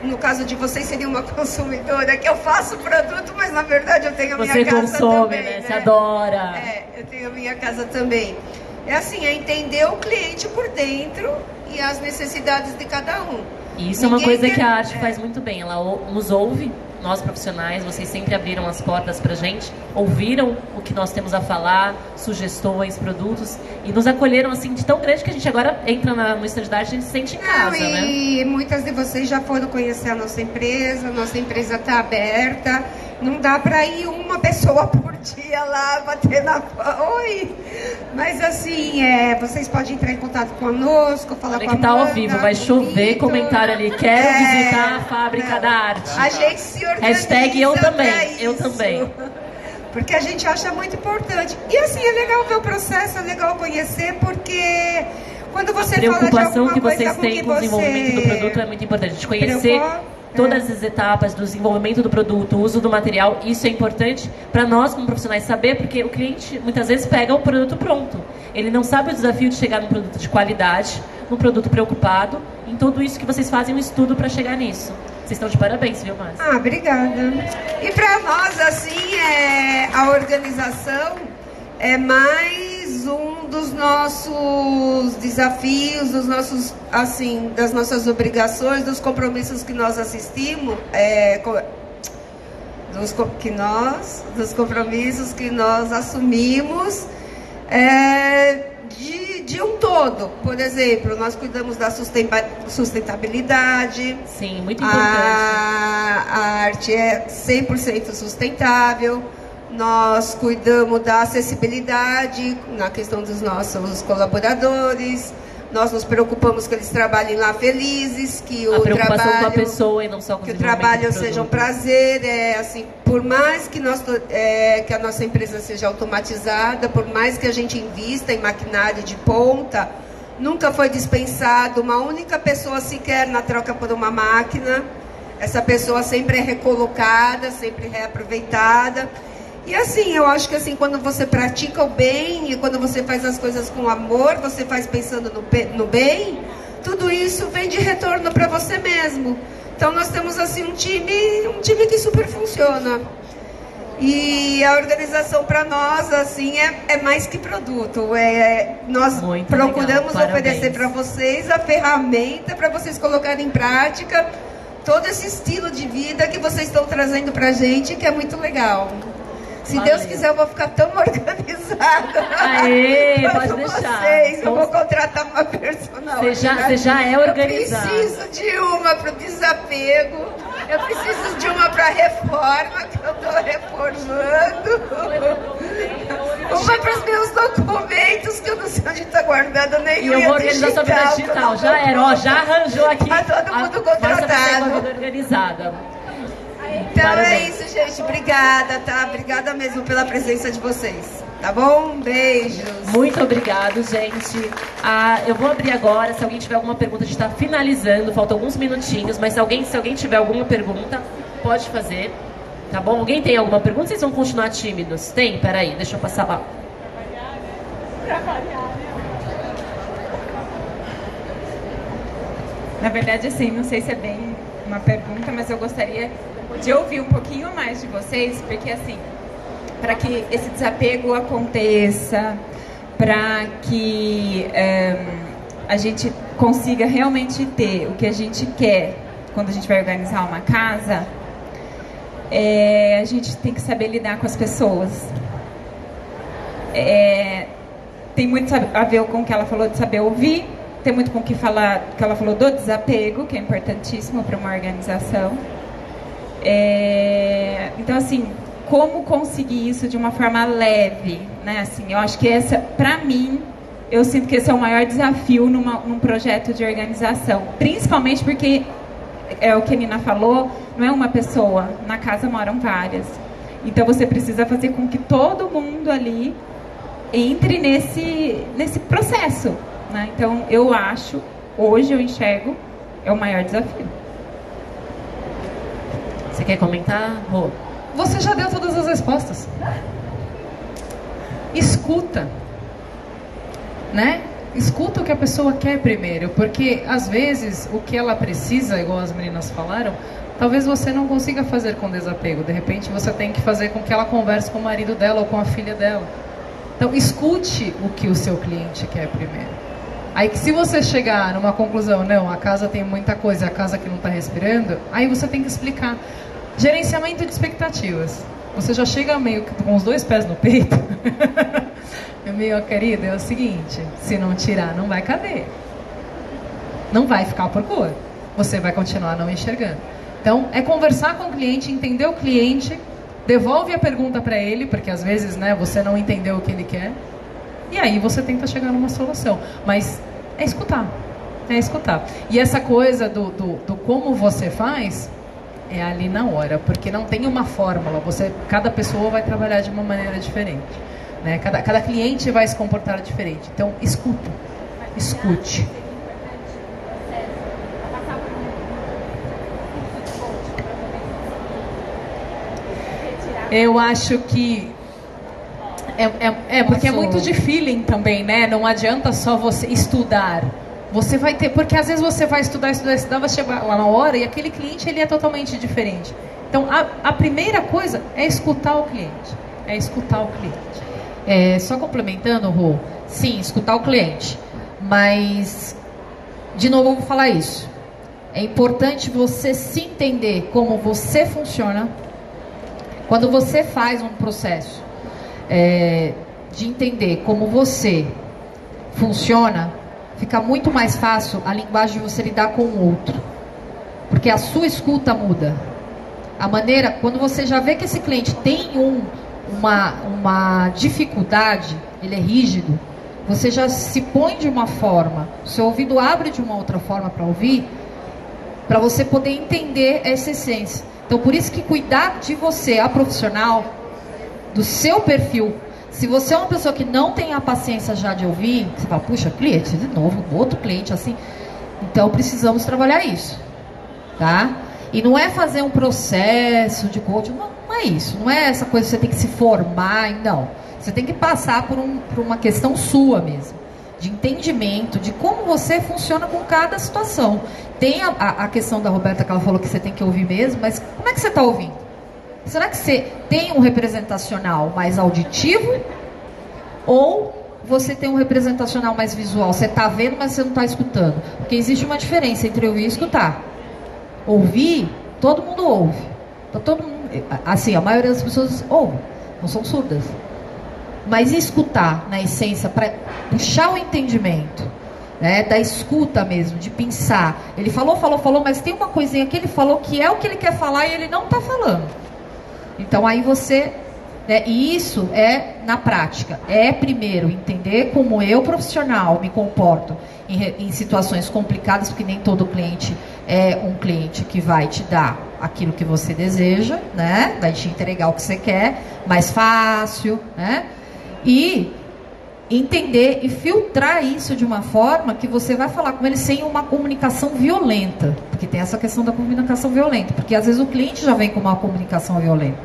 no caso de vocês, seria uma consumidora, que eu faço produto, mas na verdade eu tenho a minha casa também. Você consome, né? Você adora. Eu tenho a minha casa também. É assim, é entender o cliente por dentro e as necessidades de cada um. E isso é uma coisa que a arte faz muito bem. Ela nos ouve, nós profissionais, vocês sempre abriram as portas pra gente, ouviram o que nós temos a falar, sugestões, produtos, e nos acolheram assim de tão grande que a gente agora entra no stand da arte e a gente se sente em casa, né? E muitas de vocês já foram conhecer a nossa empresa está aberta. Não dá para ir uma pessoa por dia lá bater na... Oi! Mas assim, vocês podem entrar em contato conosco, falar com a Amanda, ao vivo, vai chover comentário ali. Quero visitar a Fábrica da Arte. A gente se organiza. Hashtag eu também, eu também. Porque a gente acha muito importante. E assim, é legal ver o processo, é legal conhecer, porque quando você fala de alguma coisa a preocupação que vocês têm com o desenvolvimento do produto é muito importante. A gente conhecer todas as etapas do desenvolvimento do produto, o uso do material, isso é importante para nós como profissionais saber, porque o cliente muitas vezes pega o produto pronto. Ele não sabe o desafio de chegar num produto de qualidade, num produto preocupado, em tudo isso que vocês fazem um estudo para chegar nisso. Vocês estão de parabéns, viu, Márcia? Obrigada. E para nós, assim, a organização é mais um dos nossos desafios, dos nossos, assim, das nossas obrigações, dos compromissos que nós assistimos, dos compromissos que nós assumimos, de um todo. Por exemplo, nós cuidamos da sustentabilidade. Sim, muito importante. A arte é 100% sustentável. Nós cuidamos da acessibilidade na questão dos nossos colaboradores. Nós nos preocupamos que eles trabalhem lá felizes, que o trabalho com a pessoa e não só com que o trabalho seja um prazer. Assim, por mais que que a nossa empresa seja automatizada, por mais que a gente invista em maquinário de ponta, nunca foi dispensado uma única pessoa sequer na troca por uma máquina. Essa pessoa sempre é recolocada, sempre reaproveitada. E assim, eu acho que assim, quando você pratica o bem e quando você faz as coisas com amor, você faz pensando no bem, tudo isso vem de retorno para você mesmo. Então nós temos assim um time que super funciona. E a organização para nós assim é mais que produto. Nós muito procuramos legal. Oferecer para vocês a ferramenta para vocês colocarem em prática todo esse estilo de vida que vocês estão trazendo para a gente, que é muito legal. Se Deus quiser, eu vou ficar tão organizada. Aê, pode deixar. Vocês. Eu vou contratar uma personal. Você já é organizada. Eu preciso de uma para o desapego. Eu preciso de uma para a reforma, que eu estou reformando. Uma para os meus documentos, que eu não sei onde está guardado nenhum. E eu vou organizar sua vida digital. Já era, já arranjou aqui. Está todo mundo contratado. Uma vida organizada. Então Parabéns. É isso, gente. Obrigada, tá? Obrigada mesmo pela presença de vocês. Tá bom? Beijos. Muito obrigado, gente. Eu vou abrir agora. Se alguém tiver alguma pergunta, a gente está finalizando. Faltam alguns minutinhos, mas se alguém tiver alguma pergunta, pode fazer. Tá bom? Alguém tem alguma pergunta? Vocês vão continuar tímidos? Tem? Peraí, deixa eu passar lá. Na verdade, assim, não sei se é bem uma pergunta, mas eu gostaria de ouvir um pouquinho mais de vocês, porque assim, para que esse desapego aconteça, para que a gente consiga realmente ter o que a gente quer quando a gente vai organizar uma casa, a gente tem que saber lidar com as pessoas. Tem muito a ver com o que ela falou de saber ouvir, tem muito com o que ela falou do desapego, que é importantíssimo para uma organização. Então, assim, como conseguir isso de uma forma leve, né? Assim, eu acho que para mim, eu sinto que esse é o maior desafio num projeto de organização. Principalmente porque, o que a Nina falou, não é uma pessoa, na casa moram várias. Então, você precisa fazer com que todo mundo ali entre nesse processo, né? Então, hoje eu enxergo, é o maior desafio. Você quer comentar, Rô? Você já deu todas as respostas. escuta, né? Escuta o que a pessoa quer primeiro, porque às vezes o que ela precisa, igual as meninas falaram, talvez você não consiga fazer com desapego. De repente você tem que fazer com que ela converse com o marido dela ou com a filha dela. Então escute o que o seu cliente quer primeiro. Aí que se você chegar numa conclusão, não, a casa tem muita coisa, a casa que não está respirando, aí você tem que explicar. Gerenciamento de expectativas. Você já chega meio que com os 2 pés no peito. Meu querido, é o seguinte, se não tirar, não vai caber. Não vai ficar por cor. Você vai continuar não enxergando. Então, é conversar com o cliente, entender o cliente, devolve a pergunta para ele, porque às vezes, né, você não entendeu o que ele quer, e aí você tenta chegar numa solução. Mas é escutar. É escutar. E essa coisa do como você faz, é ali na hora, porque não tem uma fórmula. Cada pessoa vai trabalhar de uma maneira diferente. Né? Cada cliente vai se comportar diferente. Então, escuta. Escute. Eu acho que porque é muito de feeling também, né? Não adianta só você estudar. Você vai ter, porque às vezes você vai estudar, vai chegar lá na hora e aquele cliente ele é totalmente diferente. Então a primeira coisa é escutar o cliente. É escutar o cliente. Só complementando, Rô, sim, escutar o cliente. Mas, de novo, eu vou falar isso. É importante você se entender como você funciona. Quando você faz um processo de entender como você funciona, fica muito mais fácil a linguagem de você lidar com o outro. Porque a sua escuta muda. A maneira, quando você já vê que esse cliente tem uma dificuldade, ele é rígido, você já se põe de uma forma, o seu ouvido abre de uma outra forma para ouvir, para você poder entender essa essência. Então, por isso que cuidar de você, a profissional, do seu perfil. Se você é uma pessoa que não tem a paciência já de ouvir, você fala, puxa, cliente, de novo, outro cliente assim. Então, precisamos trabalhar isso, tá? E não é fazer um processo de coaching, não é isso. Não é essa coisa que você tem que se formar, não. Você tem que passar por uma questão sua mesmo, de entendimento, de como você funciona com cada situação. Tem a questão da Roberta que ela falou que você tem que ouvir mesmo, mas como é que você está ouvindo? Será que você tem um representacional mais auditivo ou você tem um representacional mais visual? Você está vendo, mas você não está escutando. Porque existe uma diferença entre ouvir e escutar. Ouvir, todo mundo ouve. Então, todo mundo, assim, a maioria das pessoas ouve, não são surdas. Mas escutar, na essência, para puxar o entendimento, né, da escuta mesmo, de pensar. Ele falou, mas tem uma coisinha que ele falou que é o que ele quer falar e ele não está falando. Então aí você, né, e isso é na prática, primeiro entender como eu profissional me comporto em situações complicadas, porque nem todo cliente é um cliente que vai te dar aquilo que você deseja, né, vai te entregar o que você quer, mais fácil, né, e entender e filtrar isso de uma forma que você vai falar com ele sem uma comunicação violenta, porque tem essa questão da comunicação violenta, porque às vezes o cliente já vem com uma comunicação violenta,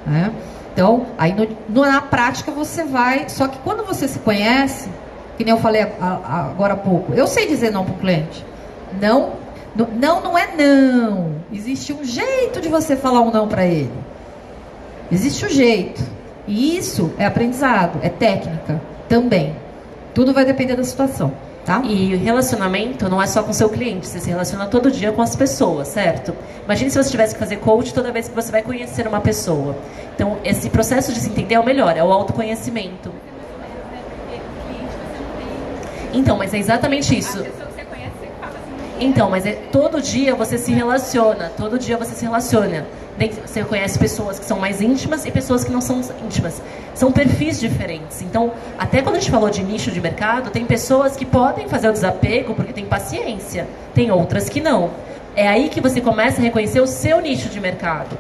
né? Então, aí na prática você vai, só que quando você se conhece, que nem eu falei agora há pouco, eu sei dizer não para o cliente. Não é não. Existe um jeito de você falar um não para ele. Existe um jeito. E isso é aprendizado, é técnica também. Tudo vai depender da situação, tá? E relacionamento não é só com o seu cliente, você se relaciona todo dia com as pessoas, certo? Imagine se você tivesse que fazer coach toda vez que você vai conhecer uma pessoa. Então, esse processo de se entender é o melhor, é o autoconhecimento. Então, mas é exatamente isso. Então, mas todo dia você se relaciona, todo dia você se relaciona. Você conhece pessoas que são mais íntimas e pessoas que não são íntimas. São perfis diferentes. Então, até quando a gente falou de nicho de mercado, tem pessoas que podem fazer o desapego porque tem paciência. Tem outras que não. É aí que você começa a reconhecer o seu nicho de mercado.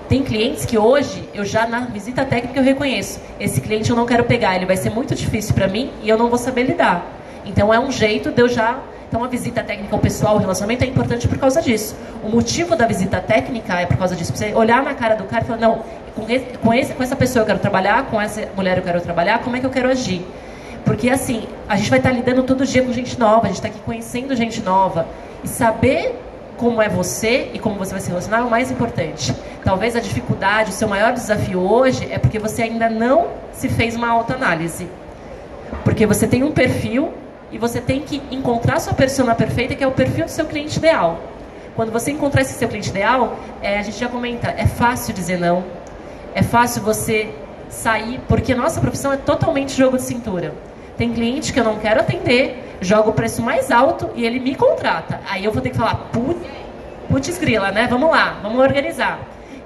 Tem clientes que hoje, eu já na visita técnica eu reconheço. Esse cliente eu não quero pegar, ele vai ser muito difícil para mim e eu não vou saber lidar. Então é um jeito de eu já... Então a visita técnica ao pessoal, o relacionamento é importante por causa disso. O motivo da visita técnica é por causa disso. Você olhar na cara do cara e falar, não, com essa pessoa eu quero trabalhar, com essa mulher eu quero trabalhar, como é que eu quero agir? Porque assim, a gente vai estar lidando todo dia com gente nova, a gente está aqui conhecendo gente nova. E saber como é você e como você vai se relacionar é o mais importante. Talvez a dificuldade, o seu maior desafio hoje é porque você ainda não se fez uma autoanálise. Porque você tem um perfil e você tem que encontrar a sua persona perfeita, que é o perfil do seu cliente ideal. Quando você encontrar esse seu cliente ideal, a gente já comenta, é fácil dizer não, é fácil você sair, porque a nossa profissão é totalmente jogo de cintura. Tem cliente que eu não quero atender, jogo o preço mais alto e ele me contrata. Aí eu vou ter que falar, putz grila, né? Vamos lá, vamos organizar.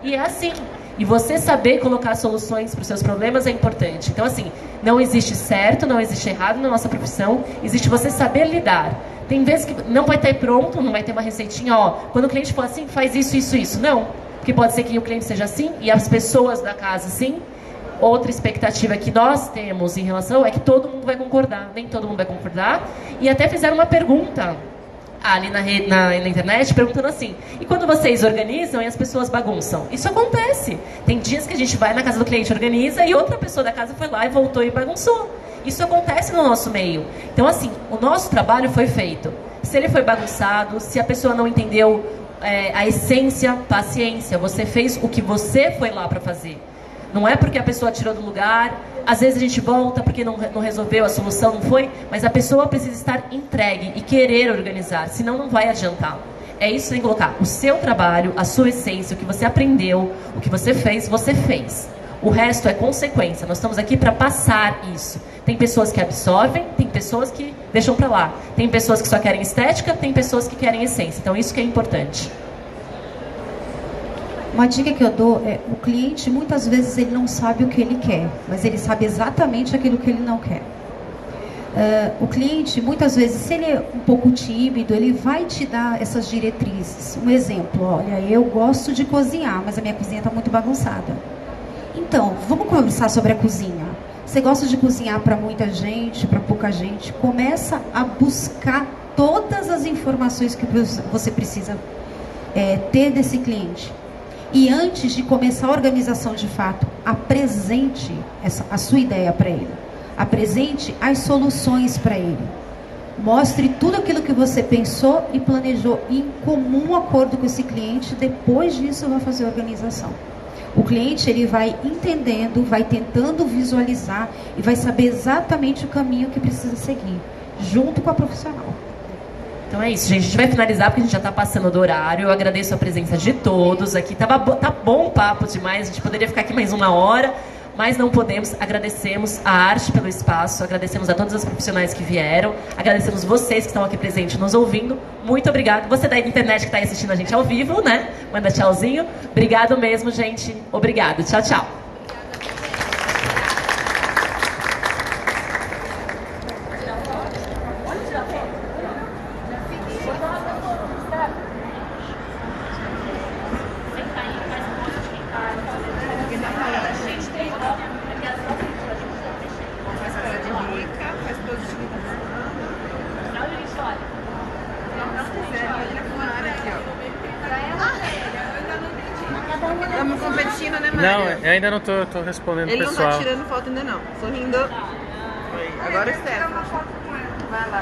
E é assim. E você saber colocar soluções para os seus problemas é importante. Então, assim, não existe certo, não existe errado na nossa profissão. Existe você saber lidar. Tem vezes que não vai estar pronto, não vai ter uma receitinha, ó. Quando o cliente for assim, faz isso, isso, isso. Não. Porque pode ser que o cliente seja assim e as pessoas da casa sim. Outra expectativa que nós temos em relação é que todo mundo vai concordar. Nem todo mundo vai concordar. E até fizeram uma pergunta ali na internet, perguntando assim, e quando vocês organizam e as pessoas bagunçam? Isso acontece. Tem dias que a gente vai na casa do cliente, organiza, e outra pessoa da casa foi lá e voltou e bagunçou. Isso acontece no nosso meio. Então, assim, o nosso trabalho foi feito. Se ele foi bagunçado, se a pessoa não entendeu a essência, paciência. Você fez o que você foi lá para fazer. Não é porque a pessoa tirou do lugar, às vezes a gente volta porque não resolveu, a solução não foi, mas a pessoa precisa estar entregue e querer organizar, senão não vai adiantar. É isso que tem que colocar. O seu trabalho, a sua essência, o que você aprendeu, o que você fez. O resto é consequência. Nós estamos aqui para passar isso. Tem pessoas que absorvem, tem pessoas que deixam para lá. Tem pessoas que só querem estética, tem pessoas que querem essência. Então isso que é importante. Uma dica que eu dou é, o cliente muitas vezes ele não sabe o que ele quer, mas ele sabe exatamente aquilo que ele não quer. O cliente, muitas vezes, se ele é um pouco tímido, ele vai te dar essas diretrizes. Um exemplo, olha, eu gosto de cozinhar, mas a minha cozinha está muito bagunçada. Então, vamos conversar sobre a cozinha. Você gosta de cozinhar para muita gente, para pouca gente? Começa a buscar todas as informações que você precisa ter desse cliente. E antes de começar a organização de fato, apresente a sua ideia para ele. Apresente as soluções para ele. Mostre tudo aquilo que você pensou e planejou em comum acordo com esse cliente. Depois disso, vai fazer a organização. O cliente ele vai entendendo, vai tentando visualizar e vai saber exatamente o caminho que precisa seguir, junto com a profissional. Então é isso, gente. A gente vai finalizar porque a gente já está passando do horário. Eu agradeço a presença de todos aqui. Tá bom o papo demais. A gente poderia ficar aqui mais 1 hora, mas não podemos. Agradecemos a arte pelo espaço. Agradecemos a todos os profissionais que vieram. Agradecemos vocês que estão aqui presentes nos ouvindo. Muito obrigado. Você da internet que está aí assistindo a gente ao vivo, né? Manda tchauzinho. Obrigado mesmo, gente. Obrigado. Tchau, tchau. Estamos competindo, né, Maria? Não, eu ainda não tô respondendo o Ele pessoal. não tá tirando foto ainda não, sorrindo. Agora o Stefano. Vai lá.